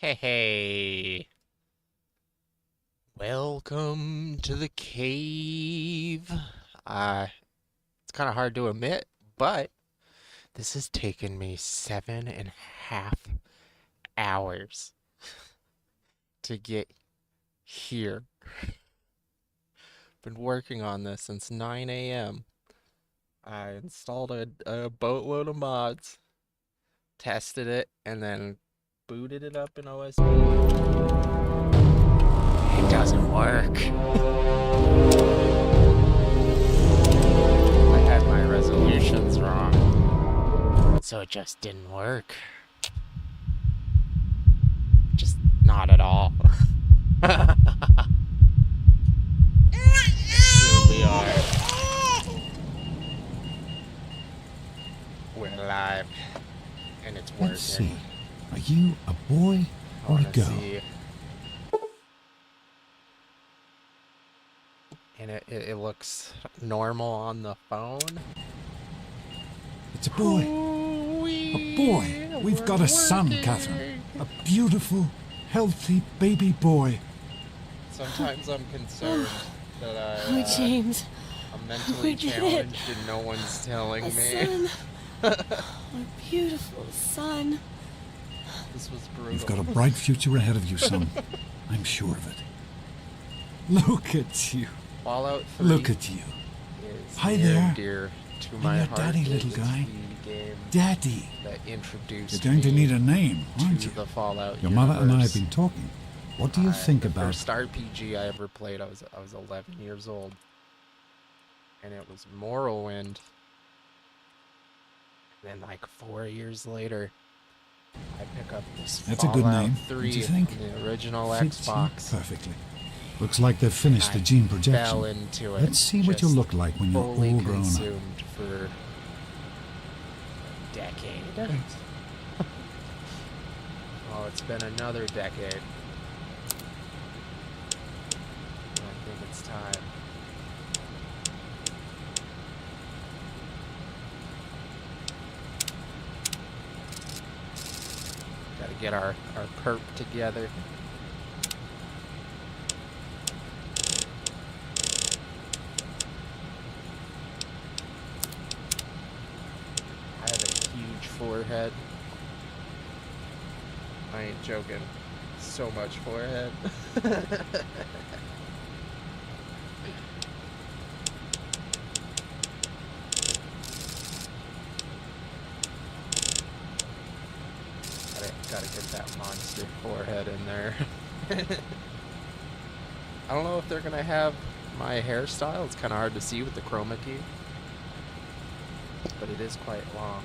Hey, hey. Welcome to the cave. It's kind of hard to admit, but this has taken me 7.5 hours to get here. Been working on this since 9 a.m. I installed a boatload of mods, tested it, and then booted it up in OSB. It doesn't work. I had my resolutions wrong, so it just didn't work. Just not at all. Here we are. We're live, and it's working. Let's see. Are you a boy or a girl? See. And it looks normal on the phone. It's a boy. A boy. We've got a son, Catherine. A beautiful, healthy baby boy. Sometimes I'm concerned that James. I'm mentally challenged and no one's telling me. Son. Our beautiful son. This was brutal. You've got a bright future ahead of you, son. I'm sure of it. Look at you. Fallout 3 Look at you. is Hi near there. and dear to my your heart. daddy, It little is guy. the game Daddy. that introduced You're going to me need a name, aren't to you? the Fallout Your mother and I have universe. been talking. What do you think The about... first RPG I ever played, I was 11 years old, and it was Morrowind. And then, like 4 years later, I pick up this That's a Fallout good name, 3 don't you think? on the original Fits you Xbox. perfectly. Looks like they've finished the gene Fell projection. into it. Let's see what you'll just look like when you're all fully grown up. consumed for a decade. Oh, it's been another decade. I think it's time. Gotta get our perp together. I have a huge forehead. I ain't joking. So much forehead. Gotta get that monster forehead in there. I don't know if they're gonna have my hairstyle. It's kind of hard to see with the chroma key, but it is quite long.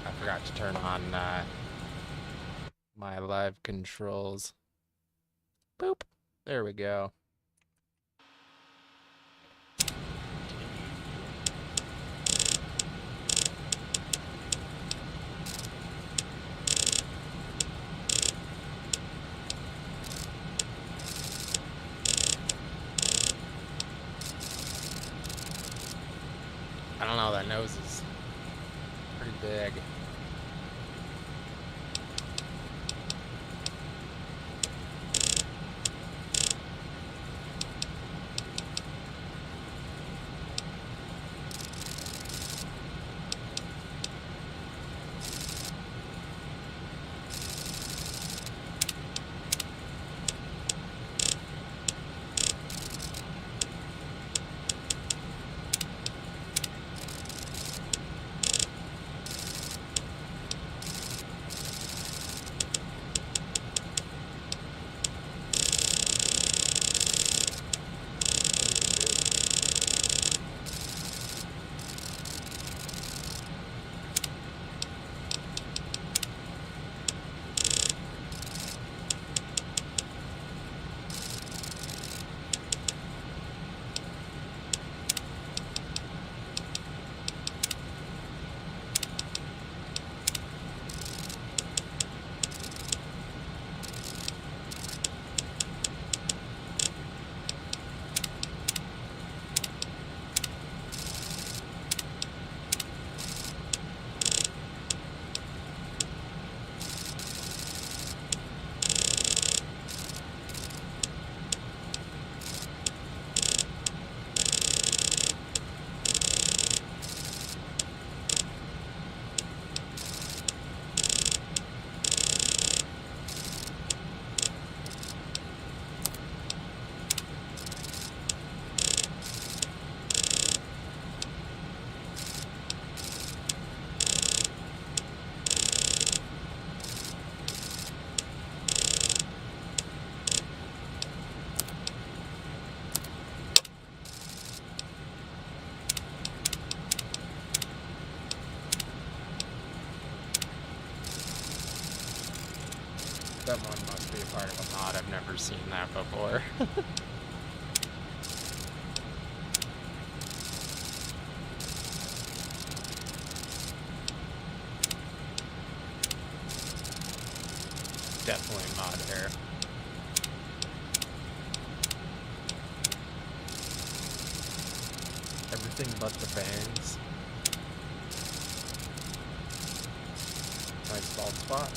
I forgot to turn on my live controls. Boop. There we go. I don't know, that nose is pretty big. That one must be a part of a mod. I've never seen that before. Definitely mod error. Everything but the bangs. Nice bald spot.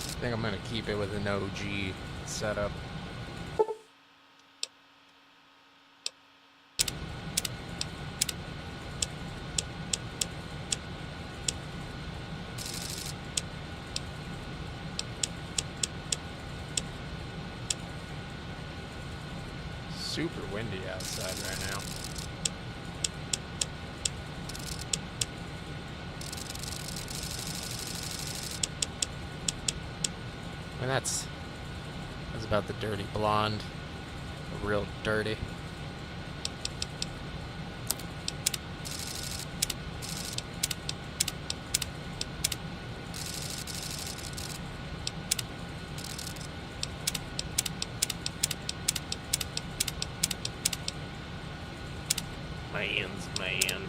I think I'm gonna keep it with an OG setup. Super windy outside right now. And that's about the dirty blonde. Real dirty. Man's man.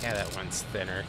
Yeah, that one's thinner.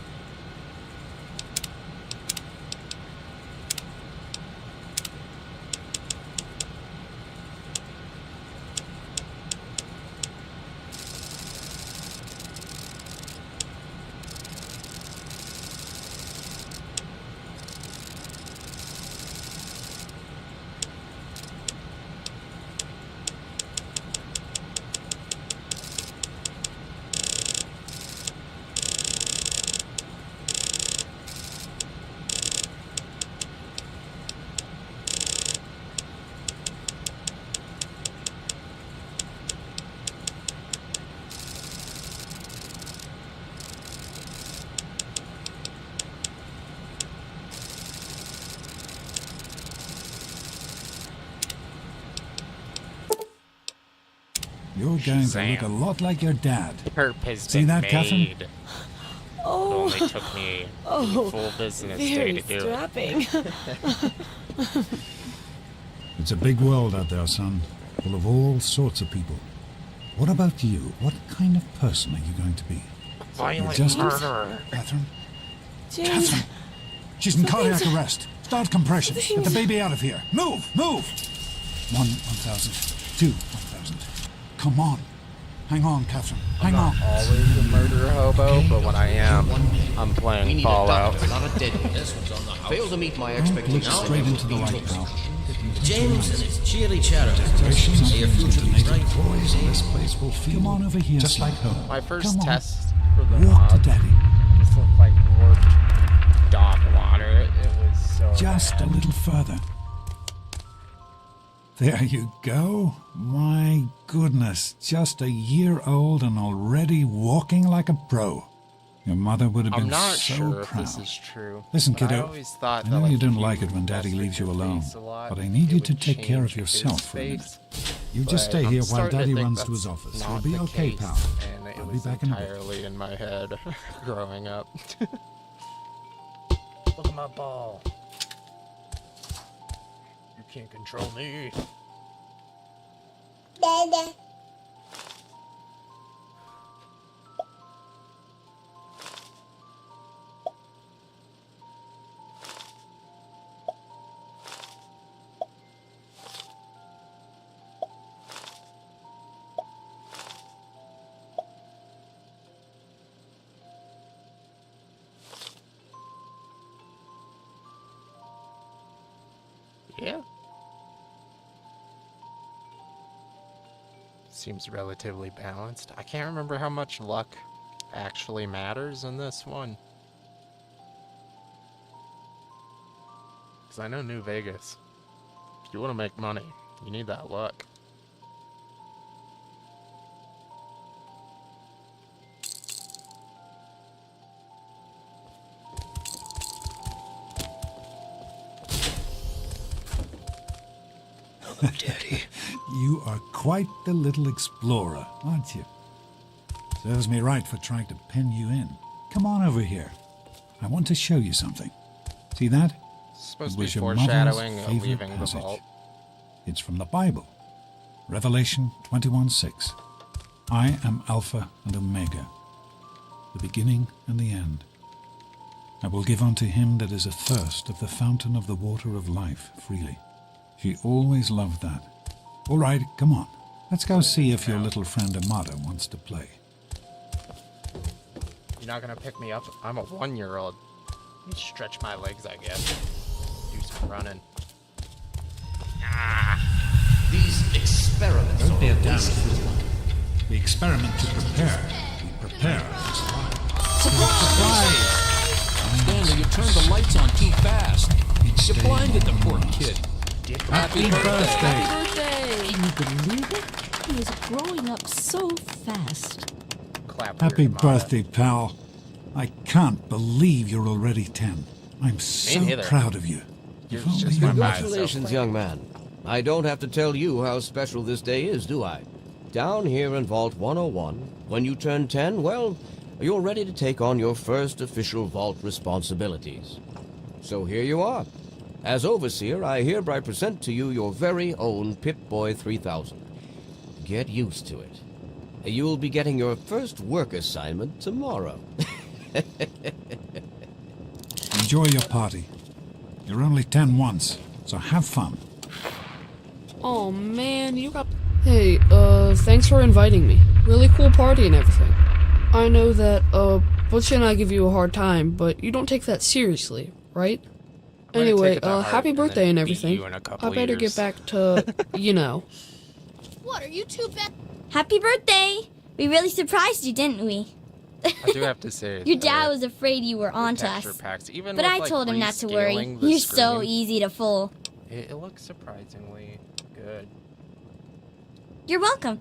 You're going to look a lot like your dad. Perp has See been that, made. Catherine? Oh, It only took me a full business day very to do strapping. It's a big world out there, son, full of all sorts of people. What about you? What kind of person are you going to be? it. Violent Just- murderer. Catherine? James, Catherine! She's in cardiac arrest. Start compression. Get the Things. baby out of here. Move! Move! 1,000. 2, 1,000. Come on. Hang on, Catherine. Hang on. Always a murder hobo, but when I am, I'm We playing need a Fallout. doctor, not a dead one. Failed to meet my Don't look expectations. straight into the light now. James and his cheery chatter. Patients May your and future be detonated bright. toys in this place will feel. Come on over here, just like home. My first Come on. test for the Walk to mod daddy. just looked like warped dock water. It was so Just bad. a little further. There you go. My goodness, just a year old and already walking like a pro. Your mother would have been I'm not so sure if proud. this is true. Listen, but I kiddo, always thought I that, know like, you don't if like it when Daddy mess with leaves you your alone, face a lot, but I need it you to would take care of change yourself his for a minute. face. You just But stay I'm here while starting to Daddy think runs to that's his office. not You'll be the okay, case, pal. And it I'll be was back in a bit. entirely in my head growing up. Look at my my ball. You can't control me. Dada. Yeah. Seems relatively balanced. I can't remember how much luck actually matters in this one. Because I know New Vegas, if you want to make money, you need that luck. Daddy. You are quite the little explorer, aren't you? Serves me right for trying to pen you in. Come on over here. I want to show you something. See that? It's supposed It to be was your mother's foreshadowing favorite leaving the passage. vault. It's from the Bible. Revelation 21:6. I am Alpha and Omega, the beginning and the end. I will give unto him that is athirst of the fountain of the water of life freely. She always loved that. All right, come on. Let's go see if your little friend Amada wants to play. You're not gonna pick me up? I'm a 1-year-old. You stretch my legs, I guess. Do some running. These experiments Don't be are a damn wasted. fool. The experiment to prepare. We prepare. Surprise! Stanley, you turned the lights on too fast. You blinded the poor kid. Happy birthday! Birthday! Can you believe it? He is growing up so fast. Clap for Happy your Amada. birthday, pal. I can't believe you're already 10. I'm so neither. proud of you. You're If only just you my knew. mind. Congratulations, young man. I don't have to tell you how special this day is, do I? Down here in Vault 101, when you turn 10, well, you're ready to take on your first official vault responsibilities. So here you are. As Overseer, I hereby present to you your very own Pip-Boy 3000. Get used to it. You'll be getting your first work assignment tomorrow. Enjoy your party. You're only 10 once, so have fun. Oh man, you got. Hey, thanks for inviting me. Really cool party and everything. I know that, Butch and I give you a hard time, but you don't take that seriously, right? I'm gonna Anyway, take it to heart happy and then birthday and beat everything. you in a couple I better years. get back to, you know. What, are you two bad? Happy birthday! We really surprised you, didn't we? I do have to say, Your dad was afraid you were onto texture us. packs, even But with, I like, told him not to worry. rescaling the You're so screen, easy to fool. It looks surprisingly good. You're welcome.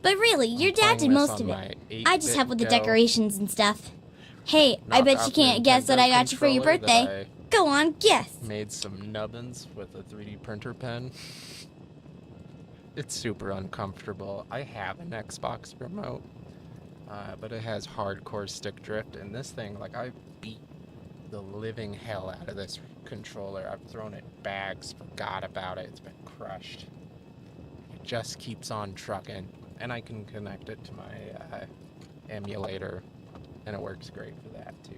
But really, your I'm dad did playing this most on of my it. 8-bit I just help with the Go. decorations and stuff. Hey, I Knock bet off you the can't guess what I Nintendo got you for your controller that birthday. Go on, guess. I made some nubbins with a 3D printer pen. It's super uncomfortable. I have an Xbox remote, but it has hardcore stick drift, and this thing, like, I beat the living hell out of this controller. I've thrown it bags, forgot about it. It's been crushed. It just keeps on trucking, and I can connect it to my emulator, and it works great for that too.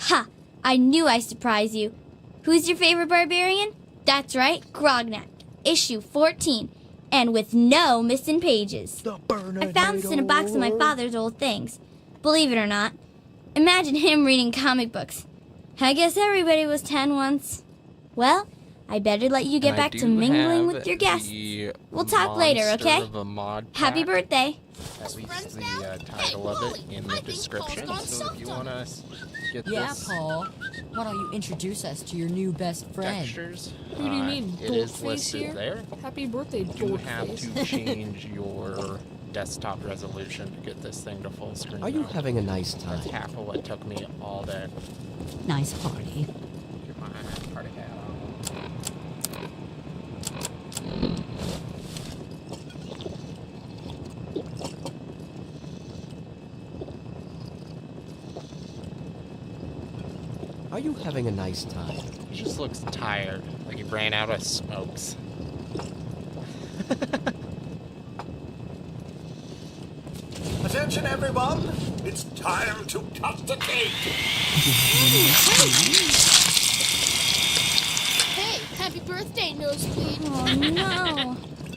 Ha! I knew I'd surprise you. Who's your favorite barbarian? That's right, Grognak. Issue 14. And with no missing pages. I found this in a box of my father's old things. Believe it or not. Imagine him reading comic books. I guess everybody was 10 once. Well, I better let you get And I back to do mingling have with your guests. the We'll talk later, monster okay? of a mod Happy pack. birthday. At least friends the now? title Hey, of it Polly, in I the think description. Paul's So gone if you soft want to get Yeah, this Paul. Why don't you introduce us to your new best friend? textures, What do you mean, it dork is face listed here? there. Happy birthday, You do dork have face. to change your desktop resolution to get this thing to full screen. Are you though. having a nice time? That's half of what took me all day. Nice party. Get my party hat on. Are you having a nice time? He just looks tired, like he ran out of smokes. Attention, everyone! It's time to cut the cake! Hey, happy birthday, Nosebleed. Oh no.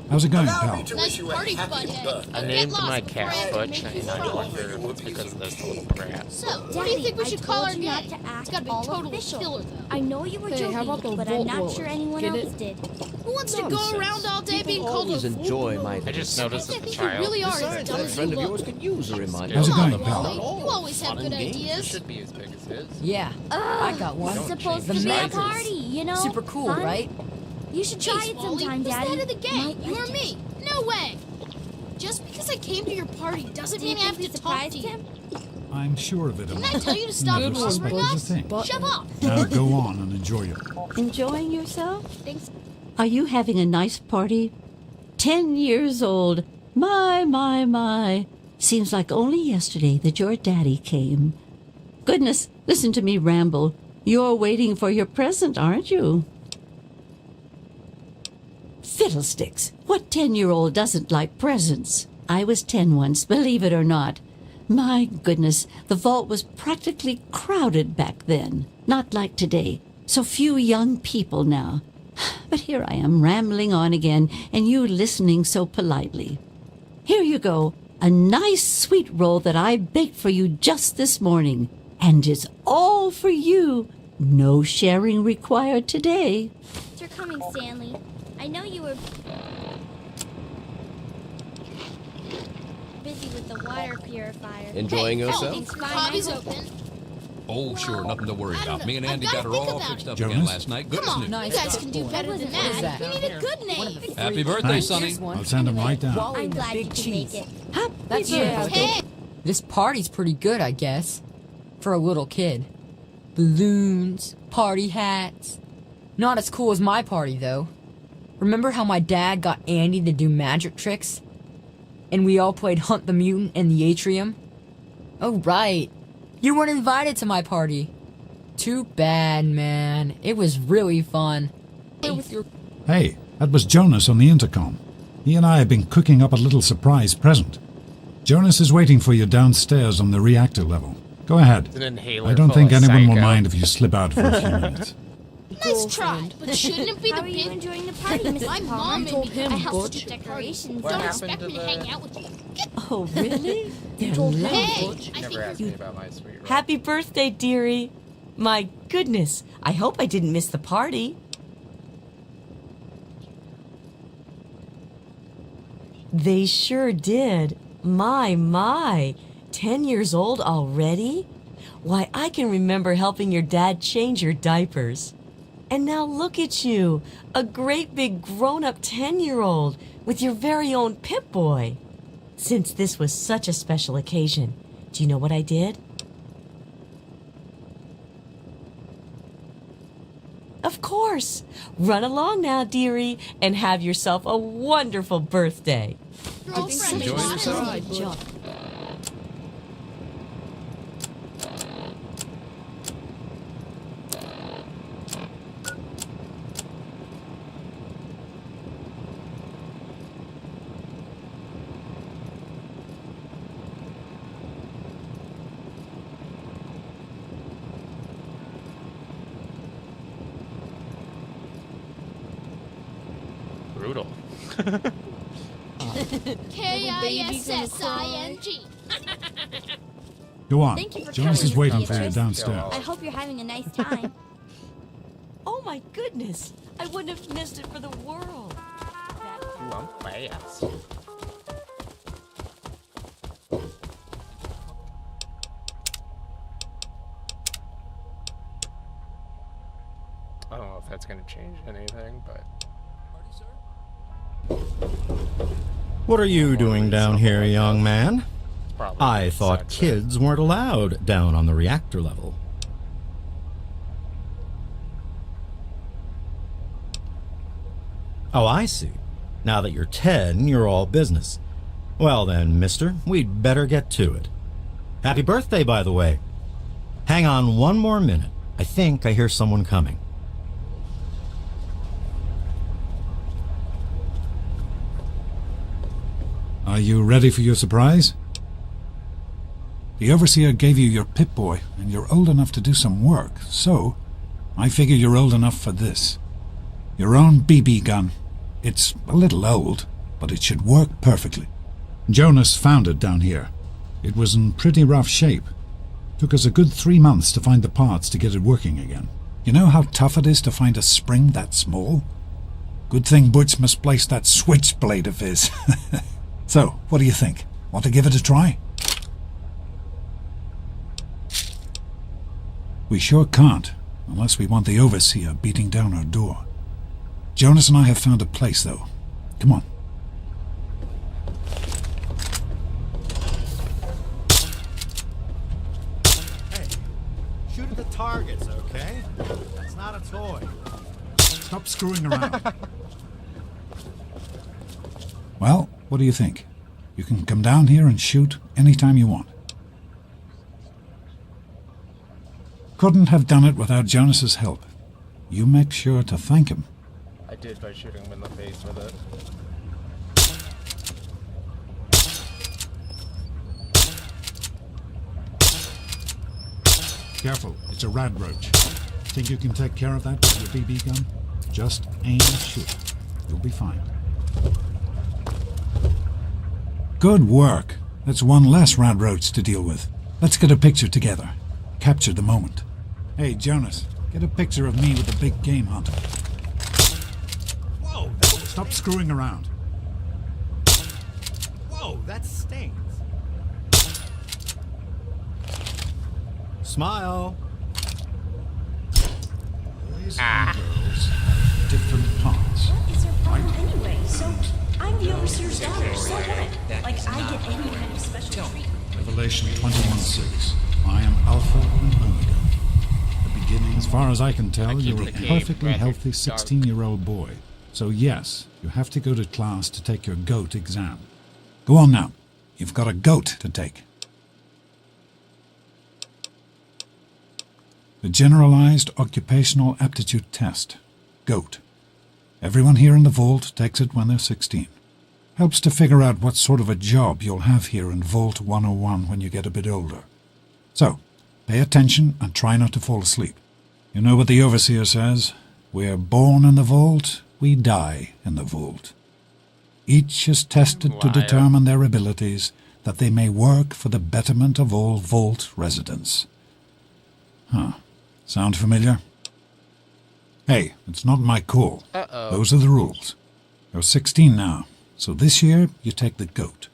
How's it going, Allow pal? me to Nice wish you a party, happy butthead. birthday. I Get named lost my before I cat have to Butch, make you and I fall. wonder if it's because of this little brat. So, what do Daddy, you think we I should call told our you not gang? to act It's gotta be all totally official. killer, though. I know you were Hey, how about joking, the but I'm Volt not Roller? sure anyone Get else it? did. Who wants to go Nonsense. around all day People being called always a enjoy fool? my I just noticed I that the think you child. really are as Besides, dumb that as you friend of yours look. could use a reminder. How's it Come on, going, pal? Wally. You always have good It ideas. should be as big as his. Yeah, I got one. It's supposed The to be a sizes. party, you know? Super cool, Fun. right? You should try Jeez, it Wally, sometime, who's the Daddy. head of the gang? Might You like or it. me? No way. Just because I came to your party doesn't Do you mean I have think to we talk to surprised you. him? I'm sure of it, Didn't I Amanda. tell you to stop Never bothering suspected a us? thing. But Shut up. Now go on and enjoy your... Enjoying yourself? Thanks. Are you having a nice party? 10 years old. My. Seems like only yesterday that your daddy came. Goodness, listen to me ramble. You're waiting for your present, aren't you? Fiddlesticks. What 10-year-old doesn't like presents? I was 10 once, believe it or not. My goodness, the vault was practically crowded back then. Not like today. So few young people now. But here I am rambling on again, and you listening so politely. Here you go, a nice sweet roll that I baked for you just this morning. And it's all for you. No sharing required today. Thanks for coming, Stanley. I know you were busy with the water purifier. Enjoying Hey, yourself? It's fine. Hobby's I hope- open. Oh, sure, nothing to worry I don't about. Me and know. Andy I've got her gotta all think about fixed it. up again Jonas? last night. Good Come as on, new. Nice you guys can do boy. better than What is that. that? We need a good name. Happy birthday, Thanks. Sonny. One. I'll send him right down. Wally I'm and the glad you big could cheese. make it. That's Yeah. it. Hey, This party's pretty good, I guess. For a little kid. Balloons, party hats. Not as cool as my party, though. Remember how my dad got Andy to do magic tricks? And we all played Hunt the Mutant in the atrium? Oh, right. You weren't invited to my party. Too bad, man. It was really fun. Hey, that was Jonas on the intercom. He and I have been cooking up a little surprise present. Jonas is waiting for you downstairs on the reactor level. Go ahead. It's an inhaler. I don't full think of anyone will psycho. mind if you slip out for a few minutes. nice try, but shouldn't it be How the are you big? enjoying the party, Mr. My Parr? mom made told me him, I helped Butch. with the Decorations. What Don't happened expect to me to the- hang out with you. Oh, really? They're told him. lovely. Hey, Butch. I Never think asked me about my sweet roll. Happy birthday, dearie. My goodness, I hope I didn't miss the party. They sure did. My. 10 years old already? Why, I can remember helping your dad change your diapers. And now look at you, a great big grown-up 10-year-old with your very own Pip-Boy. Since this was such a special occasion, do you know what I did? Of course. Run along now, dearie, and have yourself a wonderful birthday. girlfriend Enjoy made yourself. me. Jump. Brutal. K-I-S-S-I-N-G. Go on. Thank you for Jonas coming, is waiting Mr. for you Beatrice. downstairs. I hope you're having a nice time. Oh my goodness, I wouldn't have missed it for the world. Ooh, I'm fast. I don't know if that's going to change anything, but What are you doing down here, young man? it's probably I thought sucks. kids weren't allowed down on the reactor level. Oh, I see. Now that you're 10, you're all business. Well then, mister, we'd better get to it. Happy birthday, by the way. Hang on one more minute. I think I hear someone coming. Are you ready for your surprise? The Overseer gave you your Pip-Boy, and you're old enough to do some work, so I figure you're old enough for this. Your own BB gun. It's a little old, but it should work perfectly. Jonas found it down here. It was in pretty rough shape. Took us a good 3 months to find the parts to get it working again. You know how tough it is to find a spring that small? Good thing Butch misplaced that switchblade of his. So, what do you think? Want to give it a try? We sure can't, unless we want the Overseer beating down our door. Jonas and I have found a place, though. Come on. Hey, shoot at the targets, okay? It's not a toy. Stop screwing around. Well, what do you think? You can come down here and shoot anytime you want. Couldn't have done it without Jonas's help. You make sure to thank him. I did by shooting him in the face with it. Careful, it's a rad roach. Think you can take care of that with your BB gun? Just aim and shoot. You'll be fine. Good work. That's one less rad roach to deal with. Let's get a picture together. Capture the moment. Hey, Jonas, get a picture of me with the big game hunter. Whoa! Stop screwing around. Whoa, that stings. Smile. Boys and girls have different parts. What is your problem anyway? So, I'm the Overseer's daughter, so what? Like, I get any kind of special treatment. Revelation 21:6. I am Alpha and Omega. The beginning. As far as I can tell, you're a perfectly healthy 16-year-old boy. So yes, you have to go to class to take your GOAT exam. Go on now. You've got a GOAT to take. The Generalized Occupational Aptitude Test. GOAT. Everyone here in the vault takes it when they're 16. Helps to figure out what sort of a job you'll have here in Vault 101 when you get a bit older. So, pay attention and try not to fall asleep. You know what the Overseer says? We're born in the vault, we die in the vault. Each is tested to determine their abilities, that they may work for the betterment of all vault residents. Huh. Sound familiar? Hey, it's not my call. Those are the rules. You're 16 now. So this year, you take the GOAT.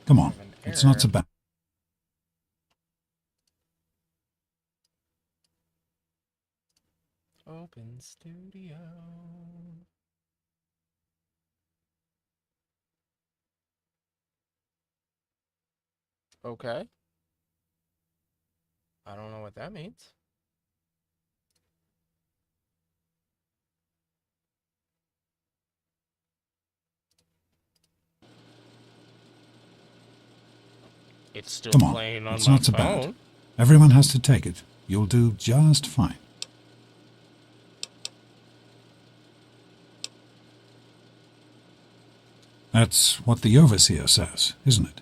Come on, it's not so bad. Open studio. Okay. I don't know what that means. It's still Come on, playing on it's my not so phone. bad. Everyone has to take it. You'll do just fine. That's what the Overseer says, isn't it?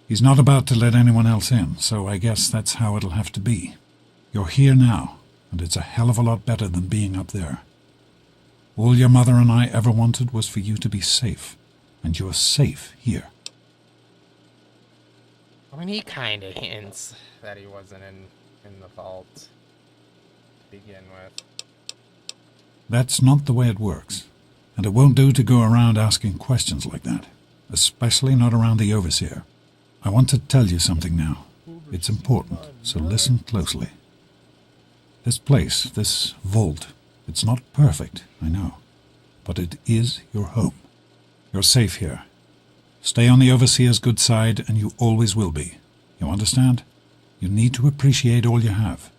He's not about to let anyone else in, so I guess that's how it'll have to be. You're here now, and it's a hell of a lot better than being up there. All your mother and I ever wanted was for you to be safe, and you're safe here. I mean, he kind of hints that he wasn't in the vault to begin with. That's not the way it works, and it won't do to go around asking questions like that, especially not around the Overseer. I want to tell you something now. It's important, so listen closely. This place, this vault, it's not perfect, I know, but it is your home. You're safe here. Stay on the Overseer's good side, and you always will be. You understand? You need to appreciate all you have.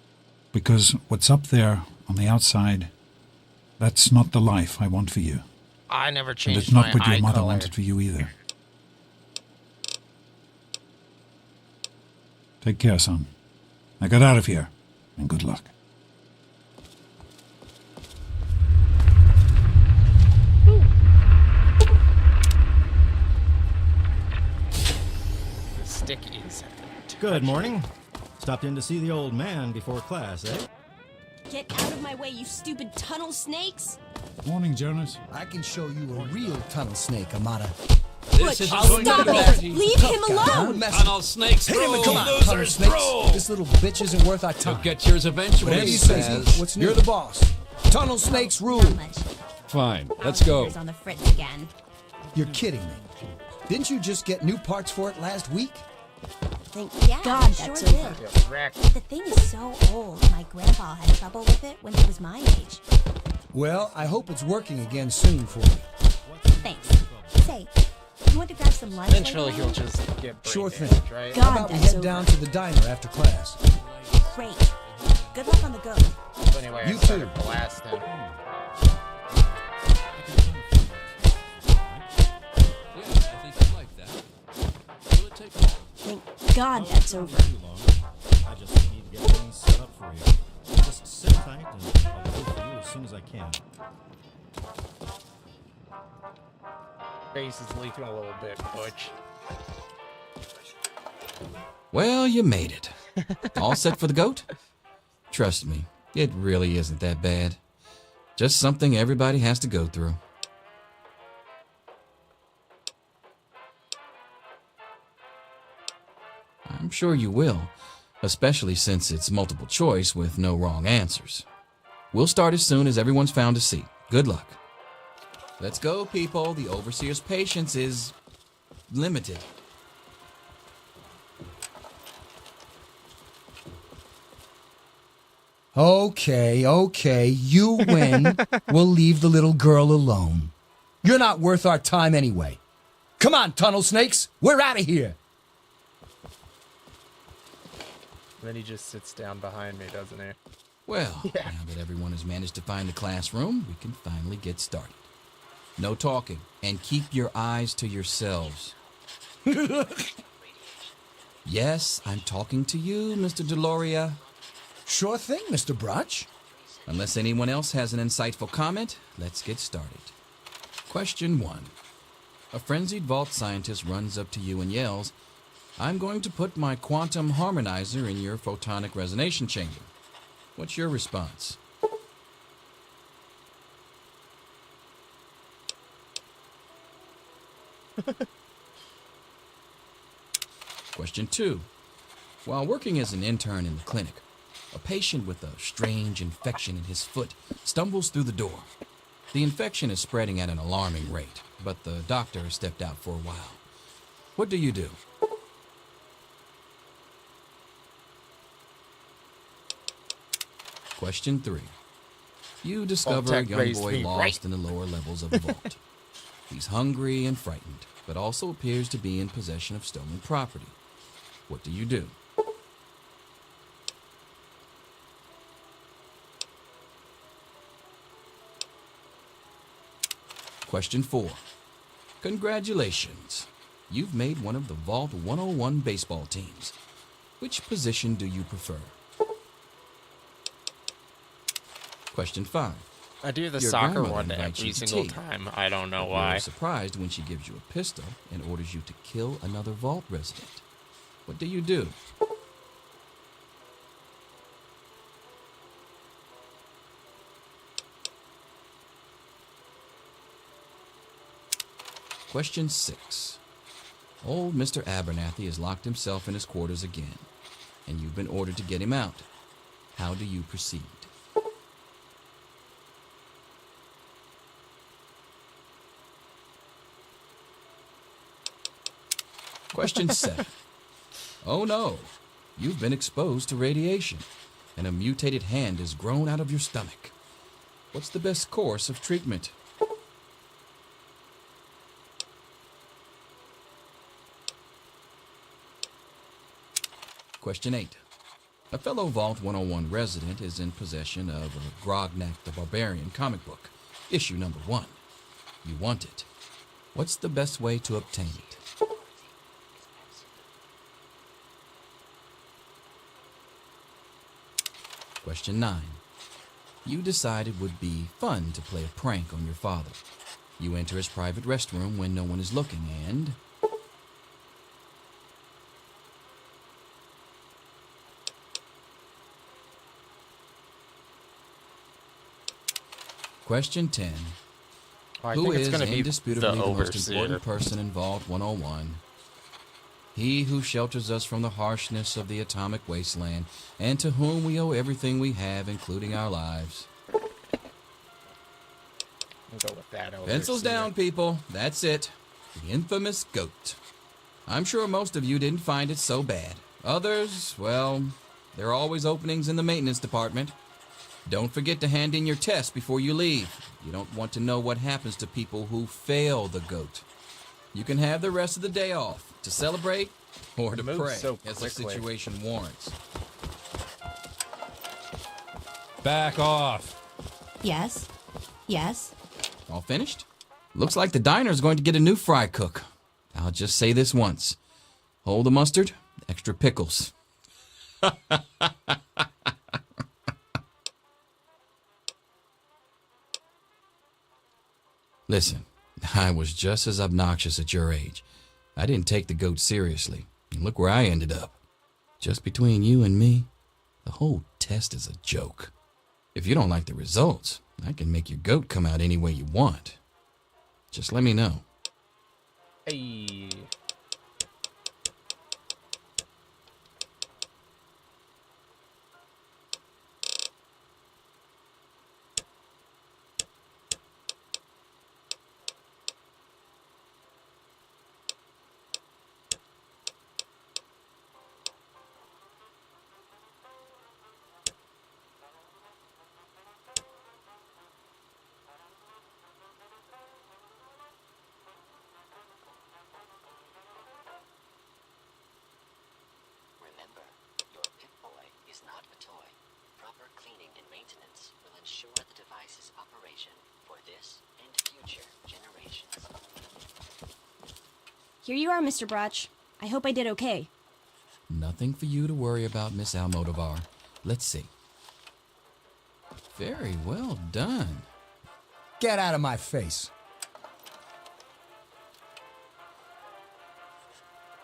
Because what's up there, on the outside, that's not the life I want for you. I never And changed it's not my what your eye mother color. wanted for you either. Take care, son. Now get out of here, and good luck. Good morning. Stopped in to see the old man before class, eh? Get out of my way, you stupid tunnel snakes! Morning, Jonas. I can show you a real tunnel snake, Amata. This is Stop it! Leave him alone! Tunnel snakes Hit him and rule. come on, tunnel snakes. This little bitch isn't worth our You'll time. get yours eventually, Whatever you Spaz. say, what's new? You're the boss. Tunnel snakes rule. Fine, let's go. On the fritz again. You're kidding me. Didn't you just get new parts for it last week? Yeah, God, that's sure did. The thing is so old, my grandpa had trouble with it when he was my age. Well, I hope it's working again soon for you. Thanks. Say, you want to grab some lunch? Eventually he'll just get brain Sure thing. damage, right? How about we head down to the diner after class? Great. Good luck on the go. So anyway, You I started too. blasting. Thank God that's over. I just need to get things set up for you. Just sit tight and I'll be with you as soon as I can. Face is leaking a little bit, Butch. Well, you made it. All set for the goat? Trust me, it really isn't that bad. Just something everybody has to go through. I'm sure you will, especially since it's multiple choice with no wrong answers. We'll start as soon as everyone's found a seat. Good luck. Let's go, people. The overseer's patience is limited. Okay, you win. We'll leave the little girl alone. You're not worth our time anyway. Come on, tunnel snakes. We're out of here. And then he just sits down behind me, doesn't he? Well, now that everyone has managed to find the classroom, we can finally get started. No talking, and keep your eyes to yourselves. Yes, I'm talking to you, Mr. Deloria. Sure thing, Mr. Brotch. Unless anyone else has an insightful comment, let's get started. Question 1. A frenzied vault scientist runs up to you and yells, "I'm going to put my quantum harmonizer in your photonic resonation chamber." What's your response? Question 2. While working as an intern in the clinic, a patient with a strange infection in his foot stumbles through the door. The infection is spreading at an alarming rate, but the doctor has stepped out for a while. What do you do? Question 3. You discover a young boy lost in the lower levels of the vault. He's hungry and frightened, but also appears to be in possession of stolen property. What do you do? Question 4. Congratulations. You've made one of the Vault 101 baseball teams. Which position do you prefer? Question 5. I do the Your soccer grandmother one invites every you to single tea. time. I don't know You're why. surprised when she gives you a pistol and orders you to kill another vault resident. What do you do? Question 6. Old Mr. Abernathy has locked himself in his quarters again, and you've been ordered to get him out. How do you proceed? Question 7. Oh no, you've been exposed to radiation, and a mutated hand has grown out of your stomach. What's the best course of treatment? Question 8. A fellow Vault 101 resident is in possession of a Grognak the Barbarian comic book, issue number 1. You want it. What's the best way to obtain it? Question 9. You decide it would be fun to play a prank on your father. You enter his private restroom when no one is looking and... Question 10. Well, I Who think it's is gonna be indisputably the the most overseer. important person in Vault 101? He who shelters us from the harshness of the atomic wasteland, and to whom we owe everything we have, including our lives. We'll go with that overseer. Pencils down, people. That's it. The infamous goat. I'm sure most of you didn't find it so bad. Others, well, there are always openings in the maintenance department. Don't forget to hand in your test before you leave. You don't want to know what happens to people who fail the goat. You can have the rest of the day off to celebrate or to Moves pray so as the quickly. situation warrants. Back off. Yes. Yes. All finished? Looks like the diner's going to get a new fry cook. I'll just say this once. Hold the mustard, extra pickles. Listen, I was just as obnoxious at your age. I didn't take the goat seriously. And look where I ended up. Just between you and me, the whole test is a joke. If you don't like the results, I can make your goat come out any way you want. Just let me know. Hey. Remember, your Pip-Boy is not a toy. Proper cleaning and maintenance will ensure the device's operation for this and future generations. Here you are, Mr. Brotch. I hope I did okay. Nothing for you to worry about, Miss Almodovar. Let's see. Very well done. Get out of my face.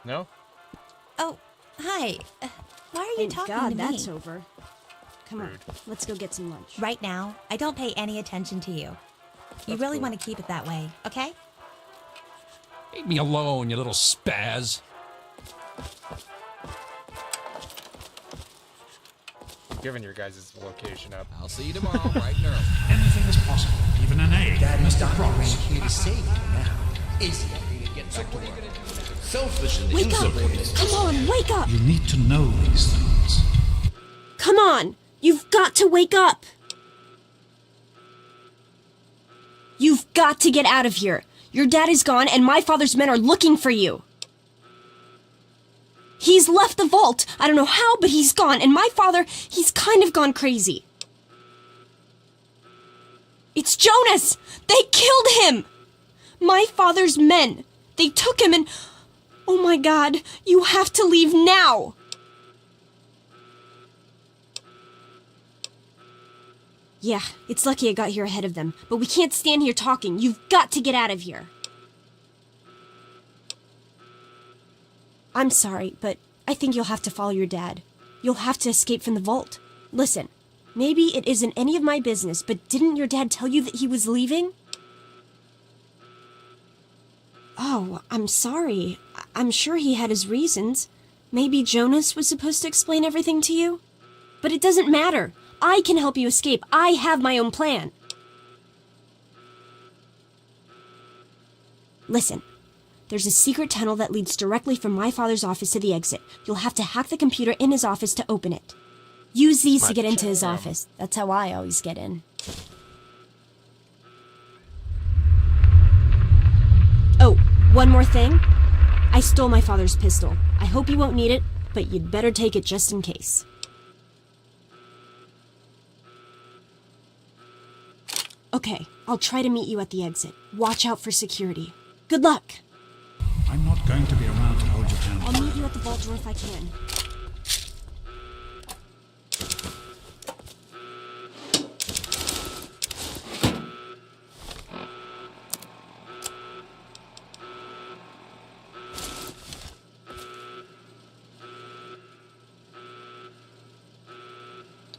No? Oh, hi. Why are you Thank talking God to me? that's over. Come on, let's go get some lunch. Right now, I don't pay any attention to you. You really want to keep it that way, okay? Leave me alone, you little spaz. Giving your guys' location up. I'll see you tomorrow, bright and early. Anything is possible, even an egg. Daddy's not here to save you now, is he? Selfish and Wake up! insubordinate. Come on, wake up! You need to know these things. Come on! You've got to wake up! You've got to get out of here! Your dad is gone and my father's men are looking for you! He's left the vault! I don't know how, but he's gone, and my father, he's kind of gone crazy. It's Jonas! They killed him! My father's men! They took him and... Oh my God, you have to leave now! Yeah, it's lucky I got here ahead of them, but we can't stand here talking. You've got to get out of here. I'm sorry, but I think you'll have to follow your dad. You'll have to escape from the vault. Listen, maybe it isn't any of my business, but didn't your dad tell you that he was leaving? Oh, I'm sorry. I'm sure he had his reasons. Maybe Jonas was supposed to explain everything to you? But it doesn't matter. I can help you escape. I have my own plan. Listen, there's a secret tunnel that leads directly from my father's office to the exit. You'll have to hack the computer in his office to open it. Use these to get into his office. That's how I always get in. Oh, one more thing. I stole my father's pistol. I hope you won't need it, but you'd better take it just in case. Okay, I'll try to meet you at the exit. Watch out for security. Good luck! I'm not going to be around to hold your hand. I'll meet you at the vault door if I can.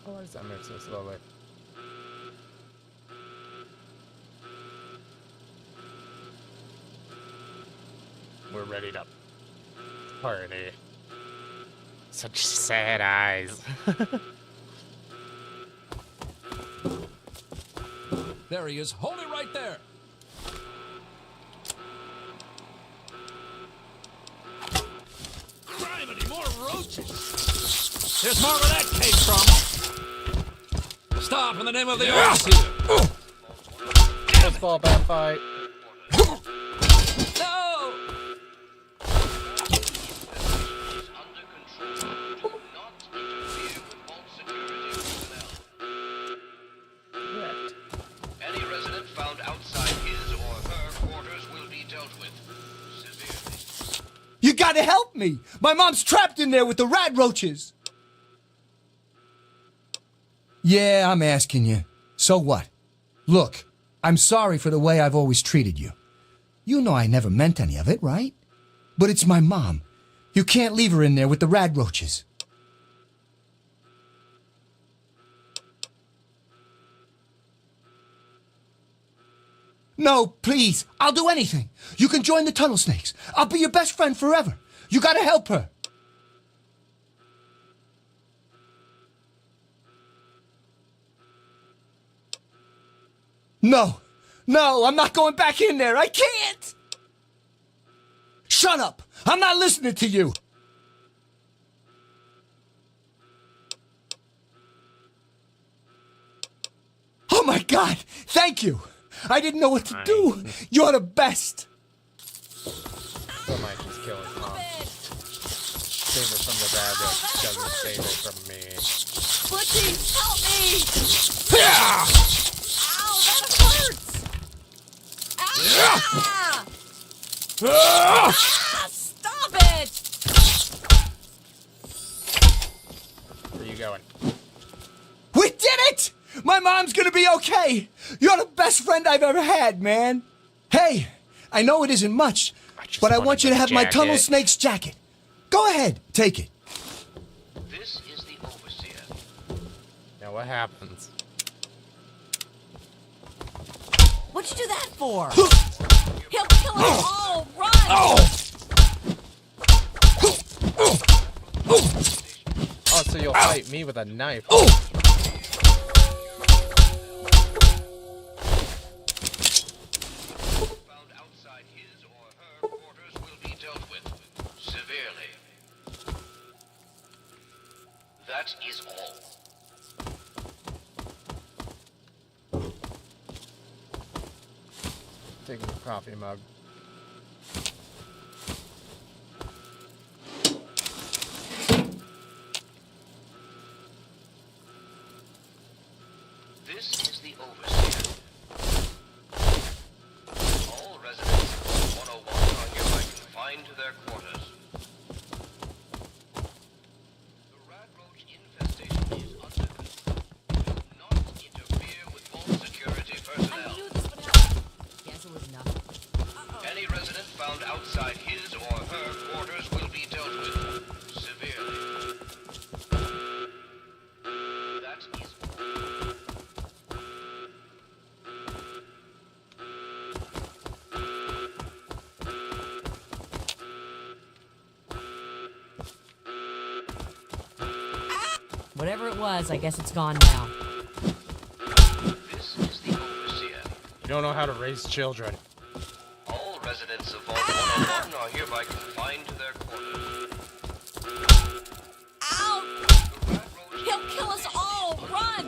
Why does that move so slowly? We're ready to party. Such sad eyes. There he is. Hold it right there. Criminy, more roaches. There's more where that came from. Stop in the name of the overseer. Baseball bat fight. No! Any resident found outside his or her quarters will be dealt with severely. You gotta help me! My mom's trapped in there with the rat roaches! Yeah, I'm asking you. So what? Look, I'm sorry for the way I've always treated you. You know I never meant any of it, right? But it's my mom. You can't leave her in there with the rat roaches. No, please. I'll do anything. You can join the Tunnel Snakes. I'll be your best friend forever. You gotta help her. No. No, I'm not going back in there. I can't. Shut up. I'm not listening to you. Oh my God. Thank you. I didn't know what to do. You're the best. Still might just kill his mom. Save her from the rabbit. Doesn't save her from me. Butchie, help me! Yeah! Ow, that hurts! Ow! Stop it! Where you going? We did it! My mom's gonna be okay. You're the best friend I've ever had, man. Hey, I know it isn't much, but I want you to have my Tunnel Snakes jacket. Go ahead, take it. This is the overseer. Now what happens? What'd you do that for? He'll kill us all! Run! Oh, so you'll fight me with a knife. That is all. Taking a coffee mug. This is the overseer. All residents of 101 are hereby confined to their quarters. The rat roach infestation is under control. Do not interfere with vault security personnel. I knew this would happen. Guess it was nothing. Any resident found outside his or her quarters will be dealt with severely. That is all. Whatever it was, I guess it's gone now. This is the overseer. You don't know how to raise children. All residents of Vault 101 are hereby confined to their quarters. Ow! He'll kill us all! Run!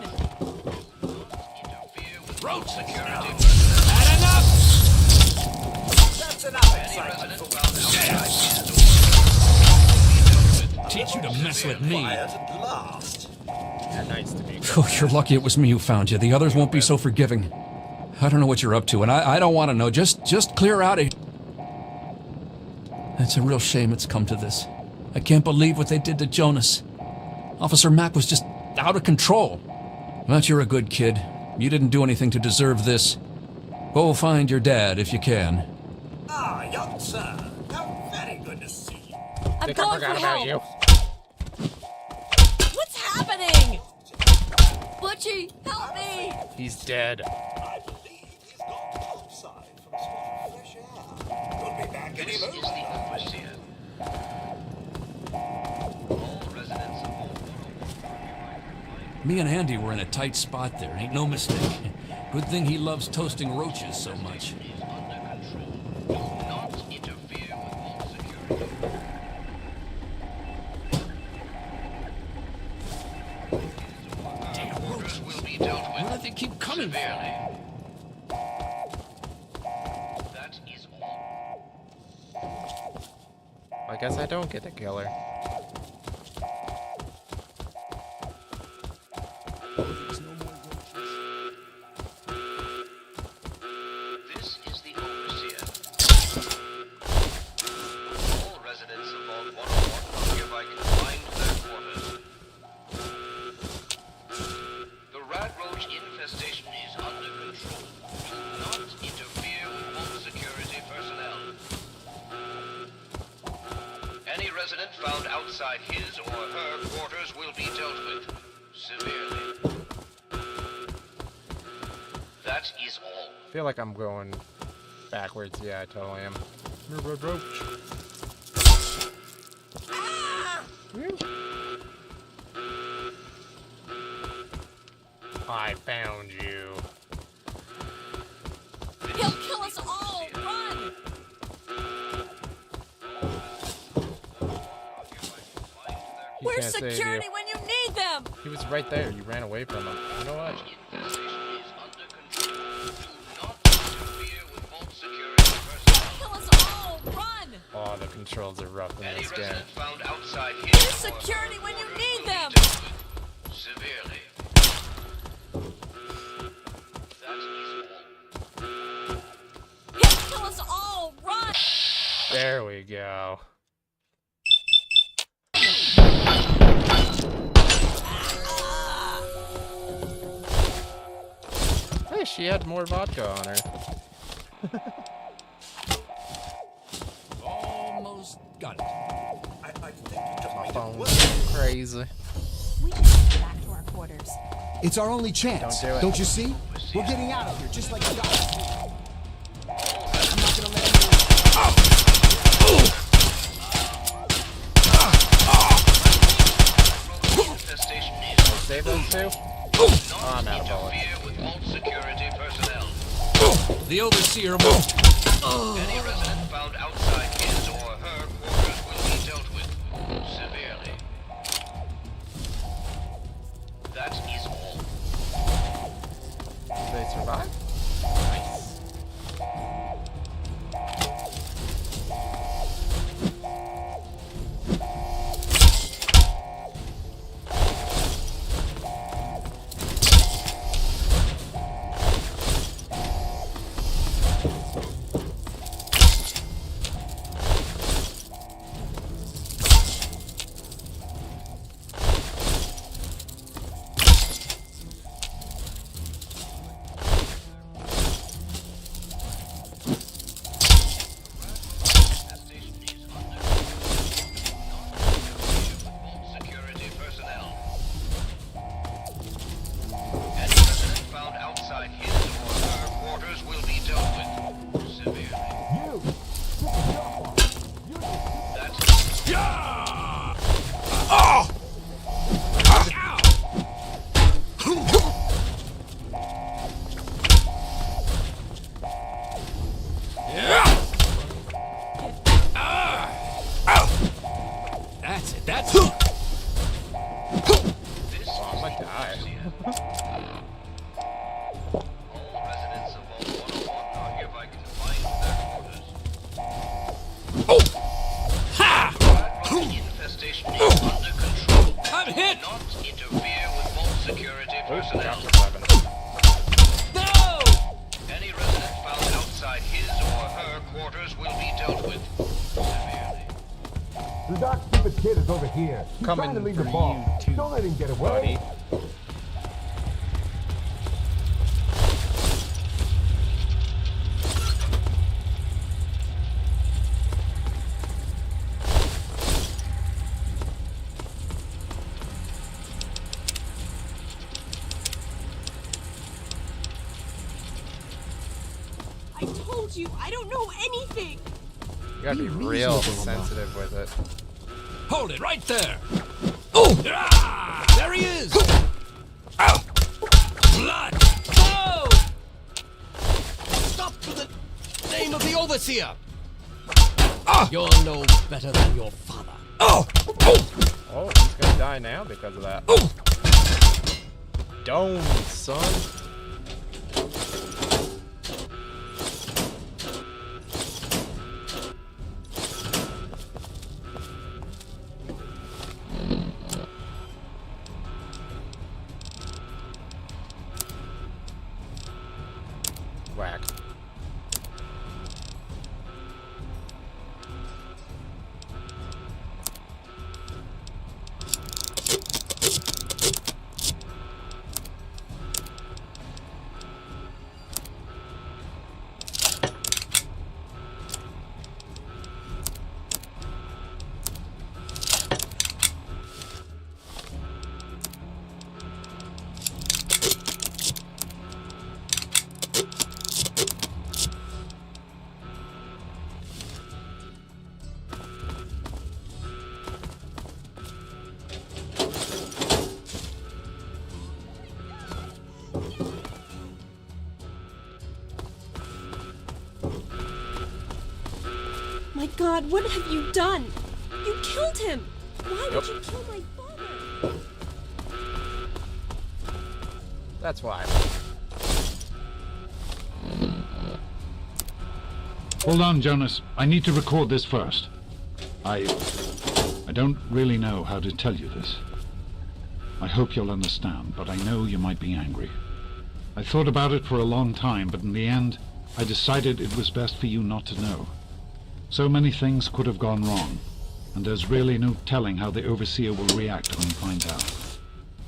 Interfere with road security. Had enough! That's enough Any excitement resident for found one. outside his or her quarters. Teach you to mess with me. Quiet at last. Yeah, nice to me. Oh, you're lucky it was me who found you. The others won't be so forgiving. I don't know what you're up to, and I don't want to know. Just clear out of here. It's a real shame it's come to this. I can't believe what they did to Jonas. Officer Mack was just out of control. But you're a good kid. You didn't do anything to deserve this. Go find your dad if you can. Ah, young sir. How very good to see you. I'm Think I going forgot for about help! you. What's happening? Butchie, help me! He's dead. I believe he's gone outside for a sort of fresh air. He'll be back Any move? Me and Andy were in a tight spot there, ain't no mistake. Good thing he loves toasting roaches so much. Damn roaches! Why do they keep coming for me? I guess I don't get to kill her. This is the overseer. All residents of Vault 101 are hereby confined to their quarters. The rat roach infestation is under control. Do not interfere with Vault security personnel. Any resident found outside his or her quarters will be dealt with severely. That is all. I feel like I'm going backwards. Yeah, I totally am. Roach. I found you. He'll kill us all! Run! He Where's can't save security you. when you need them? He was right there. You ran away from him. You know what? Kill us all! Run! Oh, the controls are rough in this game. Found outside his Where's security when you need them? severely. That is all. He'll kill us all! Run! There we go. Hey, she had more vodka on her. Almost got it. My phone's crazy. We should get back to our quarters. It's our only chance. Don't do it. Don't you see? We're getting out of here, just like you guys. Save those two? Oh, I'm out of bullets. With Vault security personnel. The overseer won't. Any resident found outside his or her quarters will be dealt with severely. That is all. Did they survive? Security personnel. Any resident found outside his or her quarters will be dealt with severely. That's That's it. That's it. Oh, I'm gonna die. all residents of Vault 101 are hereby confined to their quarters. Ha! Rat roach infestation is under control. I'm hit. Do not interfere with Vault security personnel. No! Any resident found outside his or her quarters will be dealt with severely. The dark stupid kid is over here. He's Coming trying to leave for the ball. you too, Don't let him get away. buddy. I told you, I don't know anything. gotta be real sensitive with it. Hold it right there. Oh! Ah, there he is. Ow! Blood! Oh! Stop for the name of the overseer! You're no better than your father. Oh, he's gonna die now because of that. Dome, son. Whack. My God, what have you done? You killed him! Why would you kill my father? That's why. Hold on, Jonas. I need to record this first. I don't really know how to tell you this. I hope you'll understand, but I know you might be angry. I thought about it for a long time, but in the end, I decided it was best for you not to know. So many things could have gone wrong, and there's really no telling how the Overseer will react when he finds out.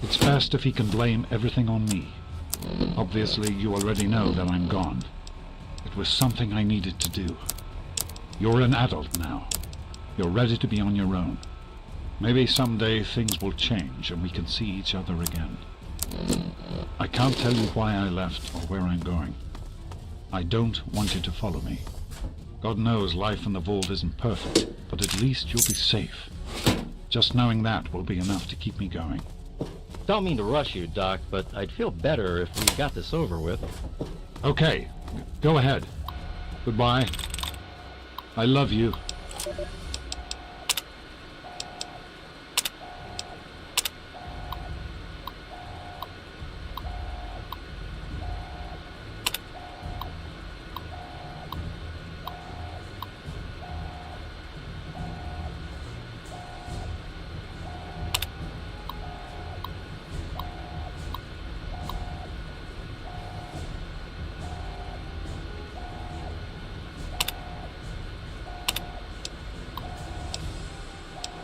It's best if he can blame everything on me. Obviously, you already know that I'm gone. It was something I needed to do. You're an adult now. You're ready to be on your own. Maybe someday things will change and we can see each other again. I can't tell you why I left or where I'm going. I don't want you to follow me. God knows life in the vault isn't perfect, but at least you'll be safe. Just knowing that will be enough to keep me going. Don't mean to rush you, Doc, but I'd feel better if we got this over with. Okay, go ahead. Goodbye. I love you.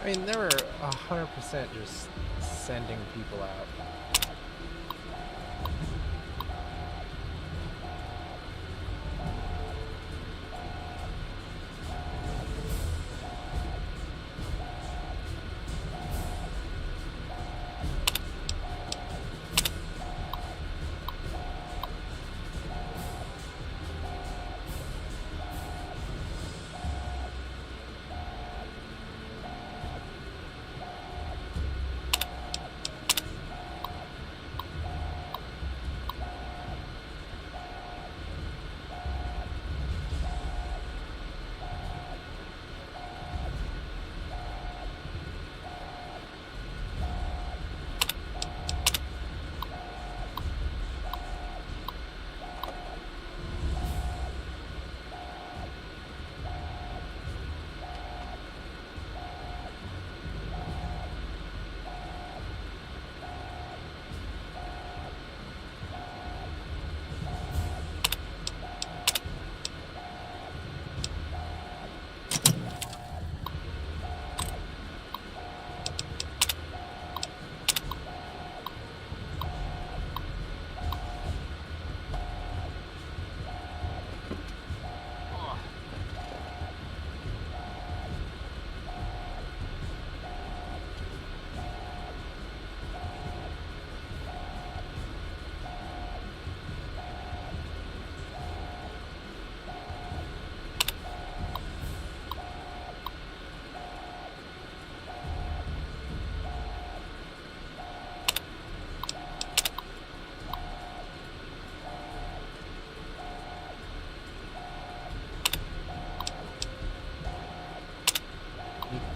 I mean, they were 100% just sending people out.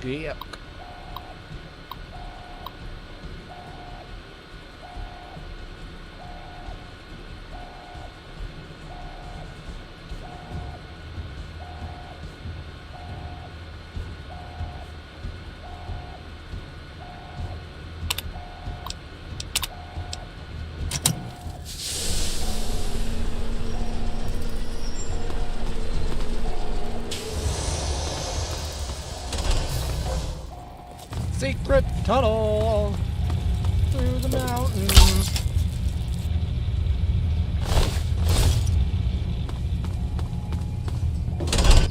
Yep. Secret tunnel through the mountains.